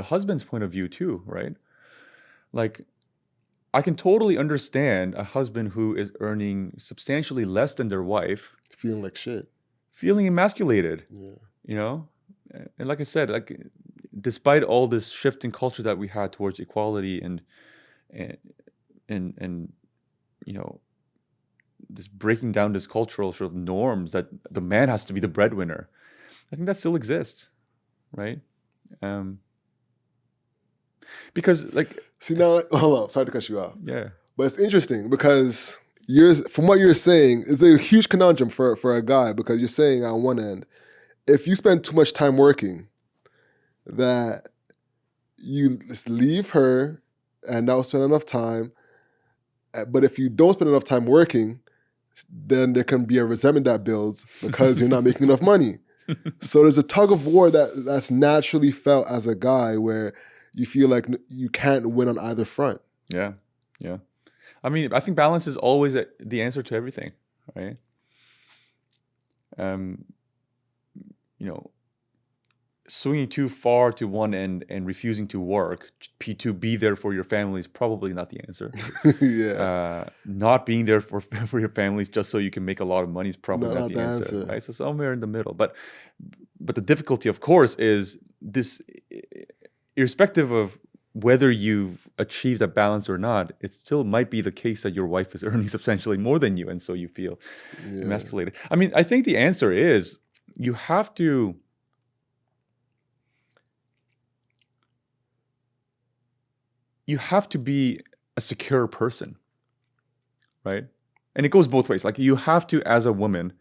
husband's point of view too, right? Like, I can totally understand a husband who is earning substantially less than their wife Feeling like shit. feeling emasculated, Yeah. you know? And like I said, like, despite all this shift in culture that we had towards equality and you know, this breaking down this cultural sort of norms that the man has to be the breadwinner, I think that still exists, right? Because like, See now, hold on, sorry to cut you off. yeah, But it's interesting because from what you're saying, it's a huge conundrum for a guy, because you're saying on one end, if you spend too much time working, that you just leave her and not spend enough time. But if you don't spend enough time working, then there can be a resentment that builds because you're not making enough money. So there's a tug of war that's naturally felt as a guy, where you feel like you can't win on either front. yeah. I mean, I think balance is always the answer to everything, right? You know, swinging too far to one end and refusing to work to be there for your family is probably not the answer. Yeah. Not being there for your families just so you can make a lot of money is probably not the answer, right? So somewhere in the middle. But the difficulty, of course, is this: irrespective of whether you've achieved a balance or not, it still might be the case that your wife is earning substantially more than you, and so you feel emasculated. I mean, I think the answer is you have to be a secure person, right? And it goes both ways. Like, you have to, as a woman,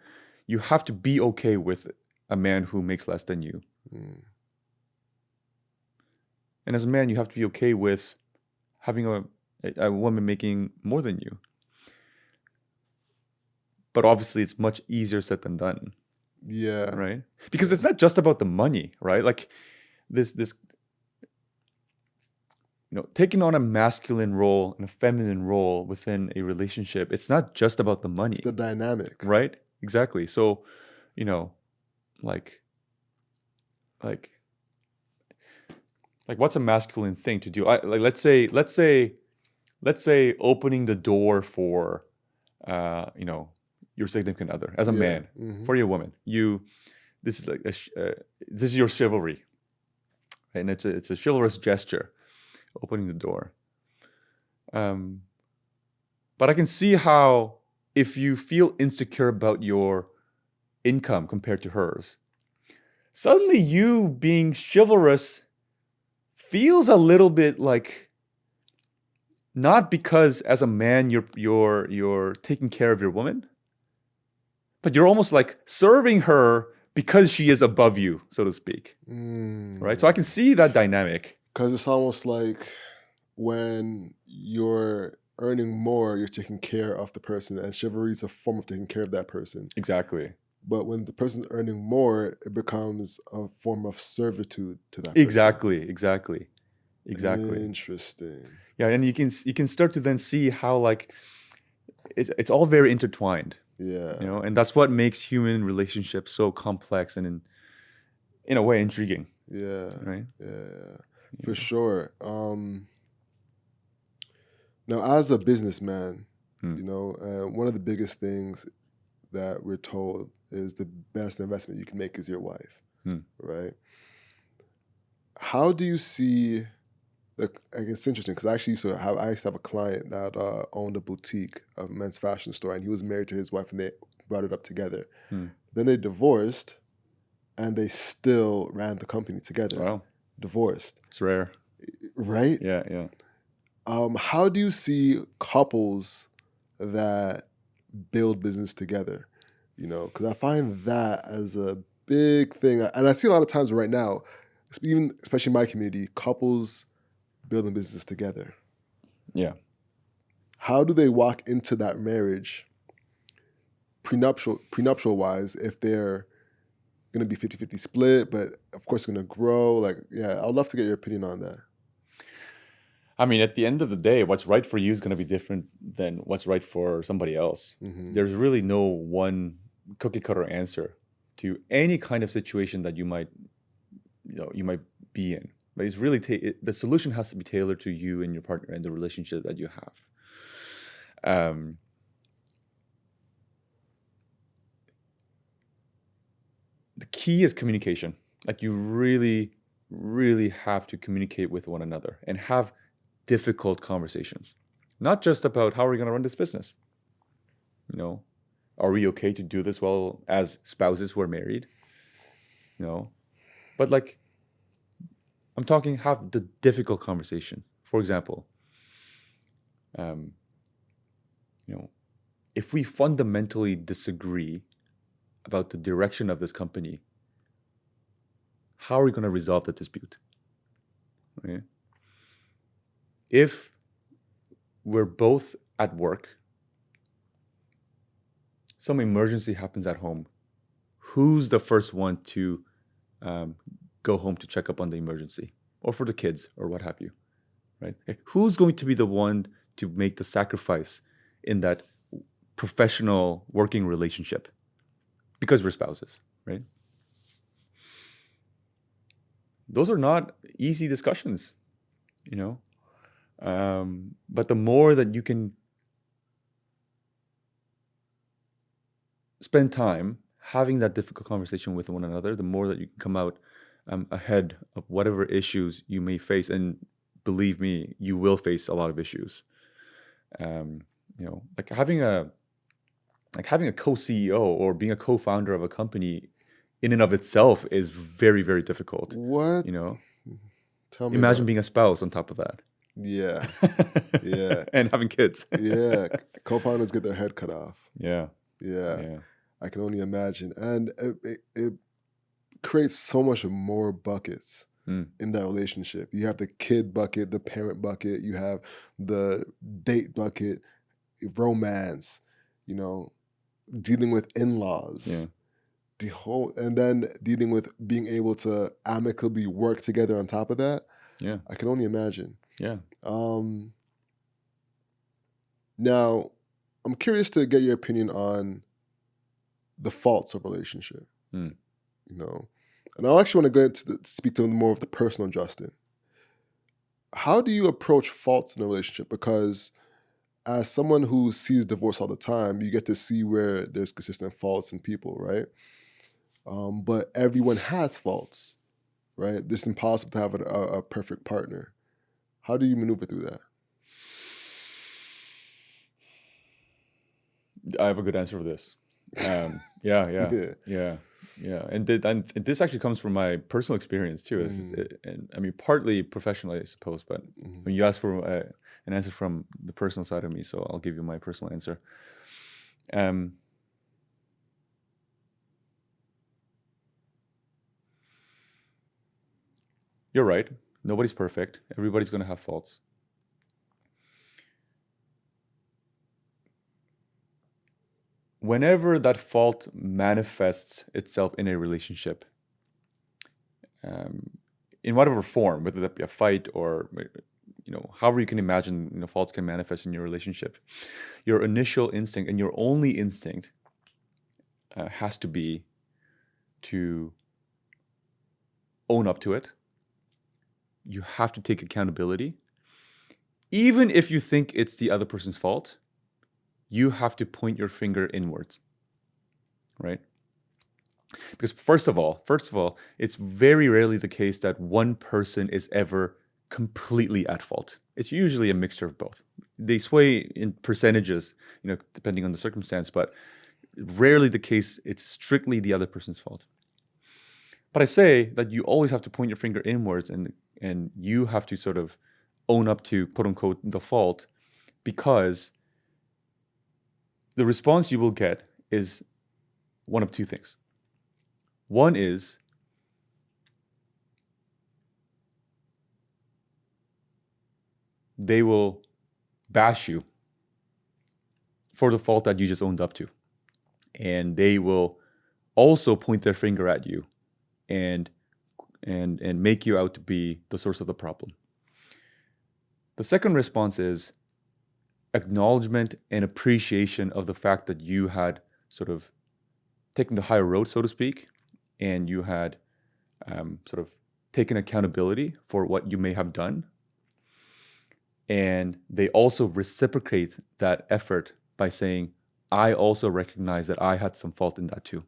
you have to be okay with a man who makes less than you. And as a man, you have to be okay with having a woman making more than you. But obviously, it's much easier said than done. Yeah. Right? Because it's not just about the money, right? Like, this you know, taking on a masculine role and a feminine role within a relationship, it's not just about the money. It's the dynamic. Right? Exactly. So, you know, like what's a masculine thing to do? Let's say opening the door for you know, your significant other as a man. For your woman. This is like this is your chivalry. And it's a chivalrous gesture, opening the door. But I can see how, if you feel insecure about your income compared to hers, suddenly you being chivalrous feels a little bit like, not because as a man you're taking care of your woman, but you're almost like serving her because she is above you, so to speak. Right? So I can see that dynamic. Because it's almost like when you're earning more, you're taking care of the person, and chivalry is a form of taking care of that person. Exactly. But when the person's earning more, it becomes a form of servitude to that person. Exactly. Interesting. Yeah, and you can start to then see how, like, it's all very intertwined. Yeah. You know, and that's what makes human relationships so complex and in a way intriguing. Yeah. Right? Yeah. For sure. Now, as a businessman, you know, one of the biggest things that we're told is the best investment you can make is your wife, right? How do you see? It's interesting because I used to have a client that owned a boutique, a men's fashion store, and he was married to his wife, and they brought it up together. Then they divorced, and they still ran the company together, Wow, divorced, it's rare. right? Yeah, yeah. How do you see couples that build business together? Because I find that as a big thing, and I see a lot of times right now, even especially in my community, couples building business together. Yeah. How do they walk into that marriage prenuptial wise if they're going to be 50-50 split, but of course going to grow? Like, yeah, I'd love to get your opinion on that. I mean, at the end of the day, what's right for you is going to be different than what's right for somebody else. Mm-hmm. There's really no one cookie cutter answer to any kind of situation that you might be in. But it's really the solution has to be tailored to you and your partner and the relationship that you have. The key is communication. Like, you really, really have to communicate with one another and have difficult conversations. Not just about how are we going to run this business. Are we okay to do this well as spouses who are married? But like, I'm talking have the difficult conversation. For example, if we fundamentally disagree about the direction of this company, how are we going to resolve the dispute? Right? If we're both at work, some emergency happens at home, who's the first one to go home to check up on the emergency, or for the kids, or what have you, right? Who's going to be the one to make the sacrifice in that professional working relationship? Because we're spouses, right? Those are not easy discussions, but the more that you can spend time having that difficult conversation with one another, the more that you can come out ahead of whatever issues you may face. And believe me, you will face a lot of issues. Like having a co-CEO or being a co-founder of a company in and of itself is very, very difficult. What? Tell me. Imagine being a spouse on top of that. Yeah. Yeah. And having kids. Yeah. Co-founders get their head cut off. Yeah. Yeah. I can only imagine. And it creates so much more buckets in that relationship. You have the kid bucket, the parent bucket, you have the date bucket, romance, dealing with in-laws. Yeah. And then dealing with being able to amicably work together on top of that. Yeah. I can only imagine. Yeah. Now, I'm curious to get your opinion on the faults of relationship. And I actually want to go into speak to more of the personal, Justin. How do you approach faults in a relationship? Because as someone who sees divorce all the time, you get to see where there's consistent faults in people, right? But everyone has faults, right? It's impossible to have a perfect partner. How do you maneuver through that? I have a good answer for this. Yeah. And this actually comes from my personal experience too. And I mean, partly professionally, I suppose, but when you ask for an answer from the personal side of me, so I'll give you my personal answer. You're right. Nobody's perfect. Everybody's going to have faults. Whenever that fault manifests itself in a relationship, in whatever form, whether that be a fight or however you can imagine faults can manifest in your relationship, your initial instinct and your only instinct has to be to own up to it. You have to take accountability. Even if you think it's the other person's fault, you have to point your finger inwards, right? Because first of all, it's very rarely the case that one person is ever completely at fault. It's usually a mixture of both. They sway in percentages, depending on the circumstance, but rarely the case it's strictly the other person's fault. But I say that you always have to point your finger inwards, and you have to sort of own up to, quote unquote, the fault, because the response you will get is one of two things. One is they will bash you for the fault that you just owned up to. And they will also point their finger at you and make you out to be the source of the problem. The second response is acknowledgement and appreciation of the fact that you had sort of taken the higher road, so to speak, and you had sort of taken accountability for what you may have done. And they also reciprocate that effort by saying, I also recognize that I had some fault in that too.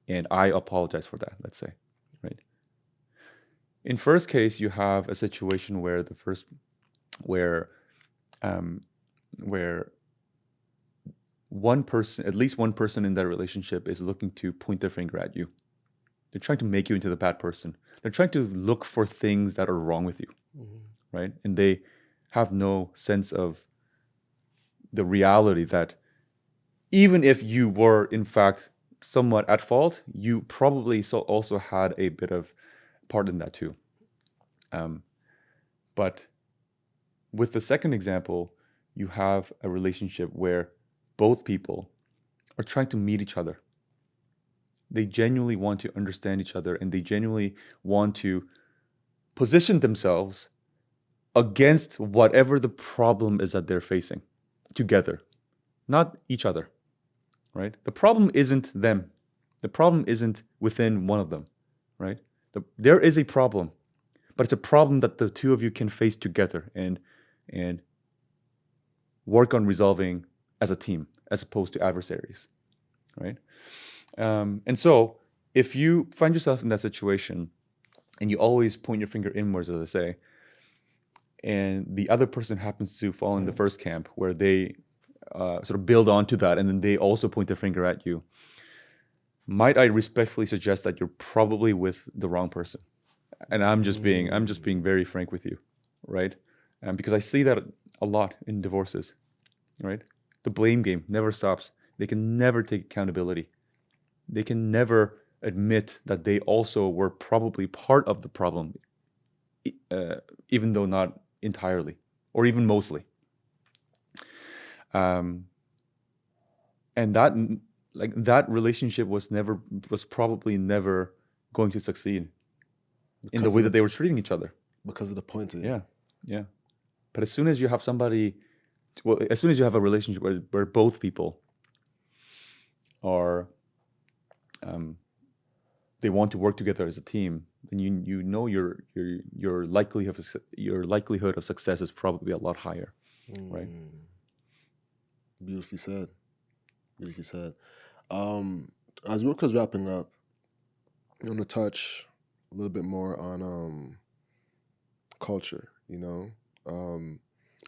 And I apologize for that, let's say, right? In first case, you have a situation where one person, at least one person in that relationship, is looking to point their finger at you. They're trying to make you into the bad person. They're trying to look for things that are wrong with you, right? And they have no sense of the reality that even if you were, in fact, somewhat at fault, you probably also had a bit of part in that too. But with the second example, you have a relationship where both people are trying to meet each other. They genuinely want to understand each other, and they genuinely want to position themselves against whatever the problem is that they're facing together, not each other, right? The problem isn't them. The problem isn't within one of them, right? There is a problem, but it's a problem that the two of you can face together and work on resolving as a team, as opposed to adversaries, right? And so if you find yourself in that situation and you always point your finger inwards, as I say, and the other person happens to fall in the first camp where they sort of build onto that, and then they also point their finger at you, might I respectfully suggest that you're probably with the wrong person? And I'm just being very frank with you, right? Because I see that a lot in divorces, right? The blame game never stops. They can never take accountability. They can never admit that they also were probably part of the problem, even though not entirely, or even mostly. And that relationship was probably never going to succeed in the way that they were treating each other. Because of the pointing. Yeah. But as soon as you have as soon as you have a relationship where both people are, they want to work together as a team, then you know your likelihood of success is probably a lot higher, right? Beautifully said. Beautifully said. As work is wrapping up, I want to touch a little bit more on culture.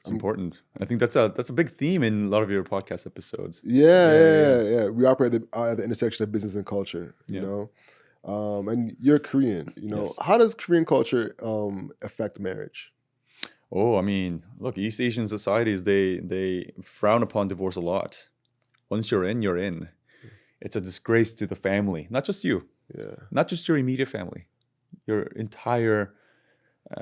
It's important. I think that's a big theme in a lot of your podcast episodes. Yeah. We operate at the intersection of business and culture. You know, and you're Korean. Yes. How does Korean culture affect marriage? Oh, I mean, look, East Asian societies, they frown upon divorce a lot. Once you're in, you're in. It's a disgrace to the family, not just you, not just your immediate family, your entire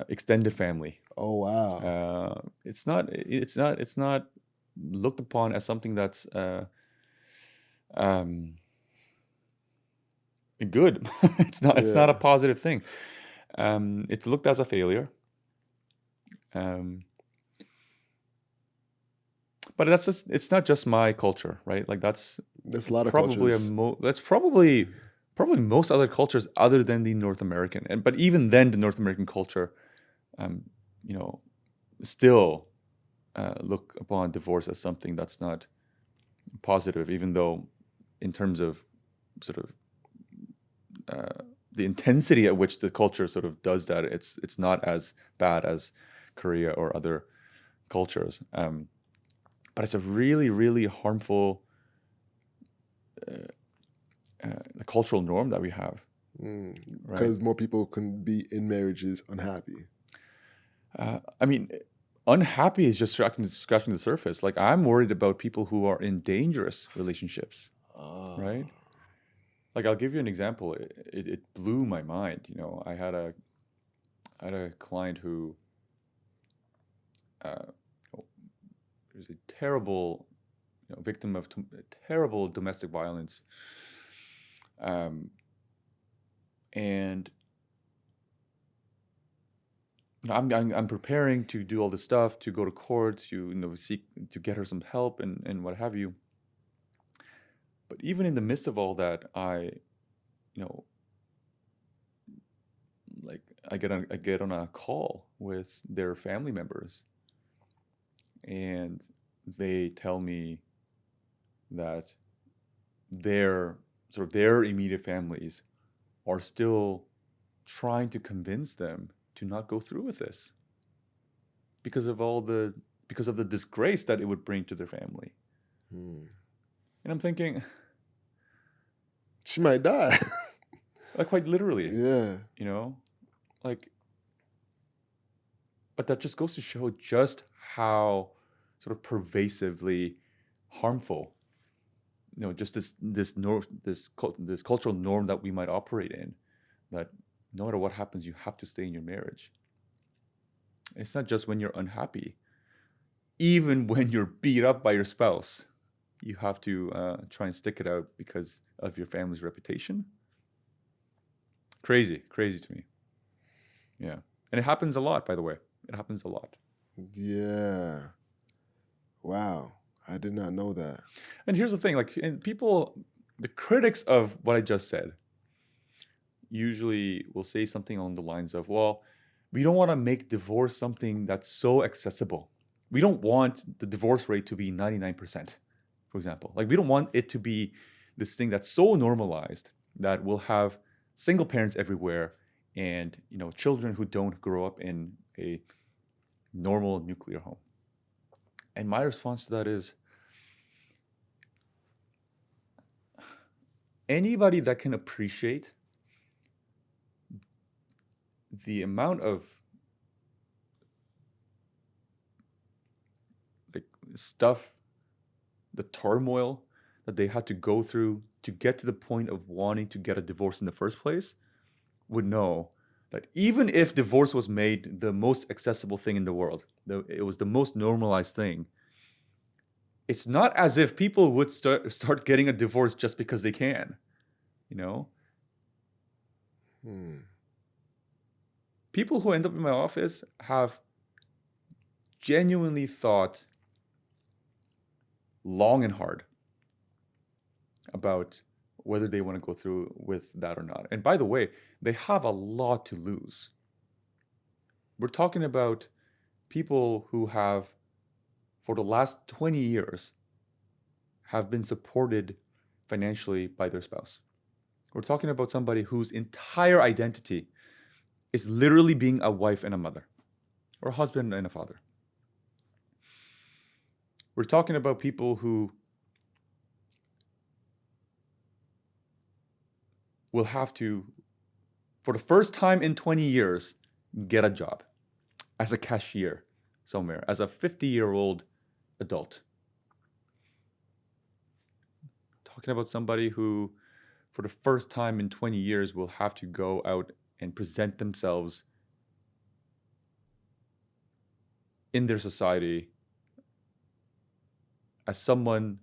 extended family. Oh wow! It's not looked upon as something that's good. It's not a positive thing. It's looked as a failure. But it's not just my culture, right? Like that's a lot of probably cultures. That's probably most other cultures other than the North American. But even then, the North American culture, still look upon divorce as something that's not positive, even though in terms of sort of the intensity at which the culture sort of does that, it's not as bad as Korea or other cultures. But it's a really, really harmful cultural norm that we have. right? Because more people can be in marriages unhappy. I mean, unhappy is just scratching the surface. Like, I'm worried about people who are in dangerous relationships, Ah. right? Like, I'll give you an example. It blew my mind. You know, I had a client who uh, was a terrible, victim of terrible domestic violence, and I'm preparing to do all this stuff, to go to court, to seek to get her some help and what have you. But even in the midst of all that, you know, like I get on a call with their family members, and they tell me that their immediate families are still trying to convince them to not go through with this because of the disgrace that it would bring to their family. Hmm. And I'm thinking, She might die. like, quite literally, Yeah. like, but that just goes to show just how sort of pervasively harmful, just this cultural norm that we might operate in, that no matter what happens, you have to stay in your marriage. It's not just when you're unhappy. Even when you're beat up by your spouse, you have to try and stick it out because of your family's reputation. Crazy to me. Yeah. And it happens a lot, by the way. It happens a lot. Yeah. Wow. I did not know that. And here's the thing, like, and people, the critics of what I just said, usually will say something along the lines of, well, we don't want to make divorce something that's so accessible. We don't want the divorce rate to be 99%, for example. Like, we don't want it to be this thing that's so normalized that we'll have single parents everywhere and, children who don't grow up in a normal nuclear home. And my response to that is, anybody that can appreciate the amount of stuff, the turmoil that they had to go through to get to the point of wanting to get a divorce in the first place would know that even if divorce was made the most accessible thing in the world, it was the most normalized thing, it's not as if people would start getting a divorce just because they can, People who end up in my office have genuinely thought long and hard about whether they want to go through with that or not. And by the way, they have a lot to lose. We're talking about people who have, for the last 20 years, have been supported financially by their spouse. We're talking about somebody whose entire identity is literally being a wife and a mother, or a husband and a father. We're talking about people who will have to, for the first time in 20 years, get a job as a cashier somewhere, as a 50-year-old adult. Talking about somebody who, for the first time in 20 years, will have to go out and present themselves in their society as someone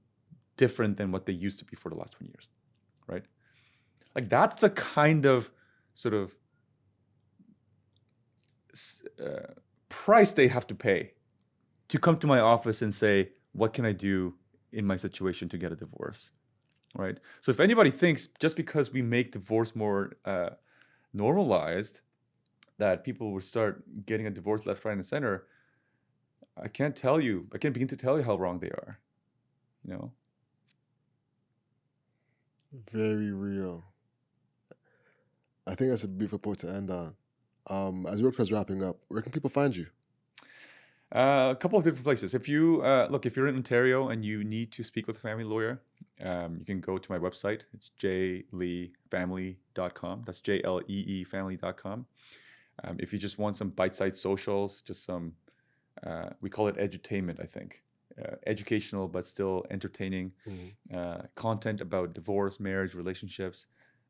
different than what they used to be for the last 20 years, right? Like, that's the kind of sort of price they have to pay to come to my office and say, what can I do in my situation to get a divorce, right? So if anybody thinks just because we make divorce more normalized that people will start getting a divorce left, right, and center, I can't begin to tell you how wrong they are, Very real. I think that's a beautiful point to end on. As WordPress wrapping up, where can people find you? A couple of different places. If you if you're in Ontario and you need to speak with a family lawyer, you can go to my website. It's jleefamily.com. That's JLEE family.com. If you just want some bite-sized socials, just some, we call it edutainment, I think. Educational, but still entertaining content about divorce, marriage, relationships.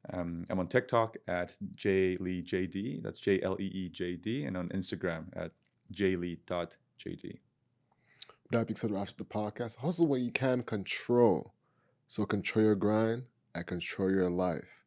I'm on TikTok at jleejd. That's JLEEJD. And on Instagram at jlee.jd. That being said, after the podcast, hustle what you can control. So control your grind and control your life.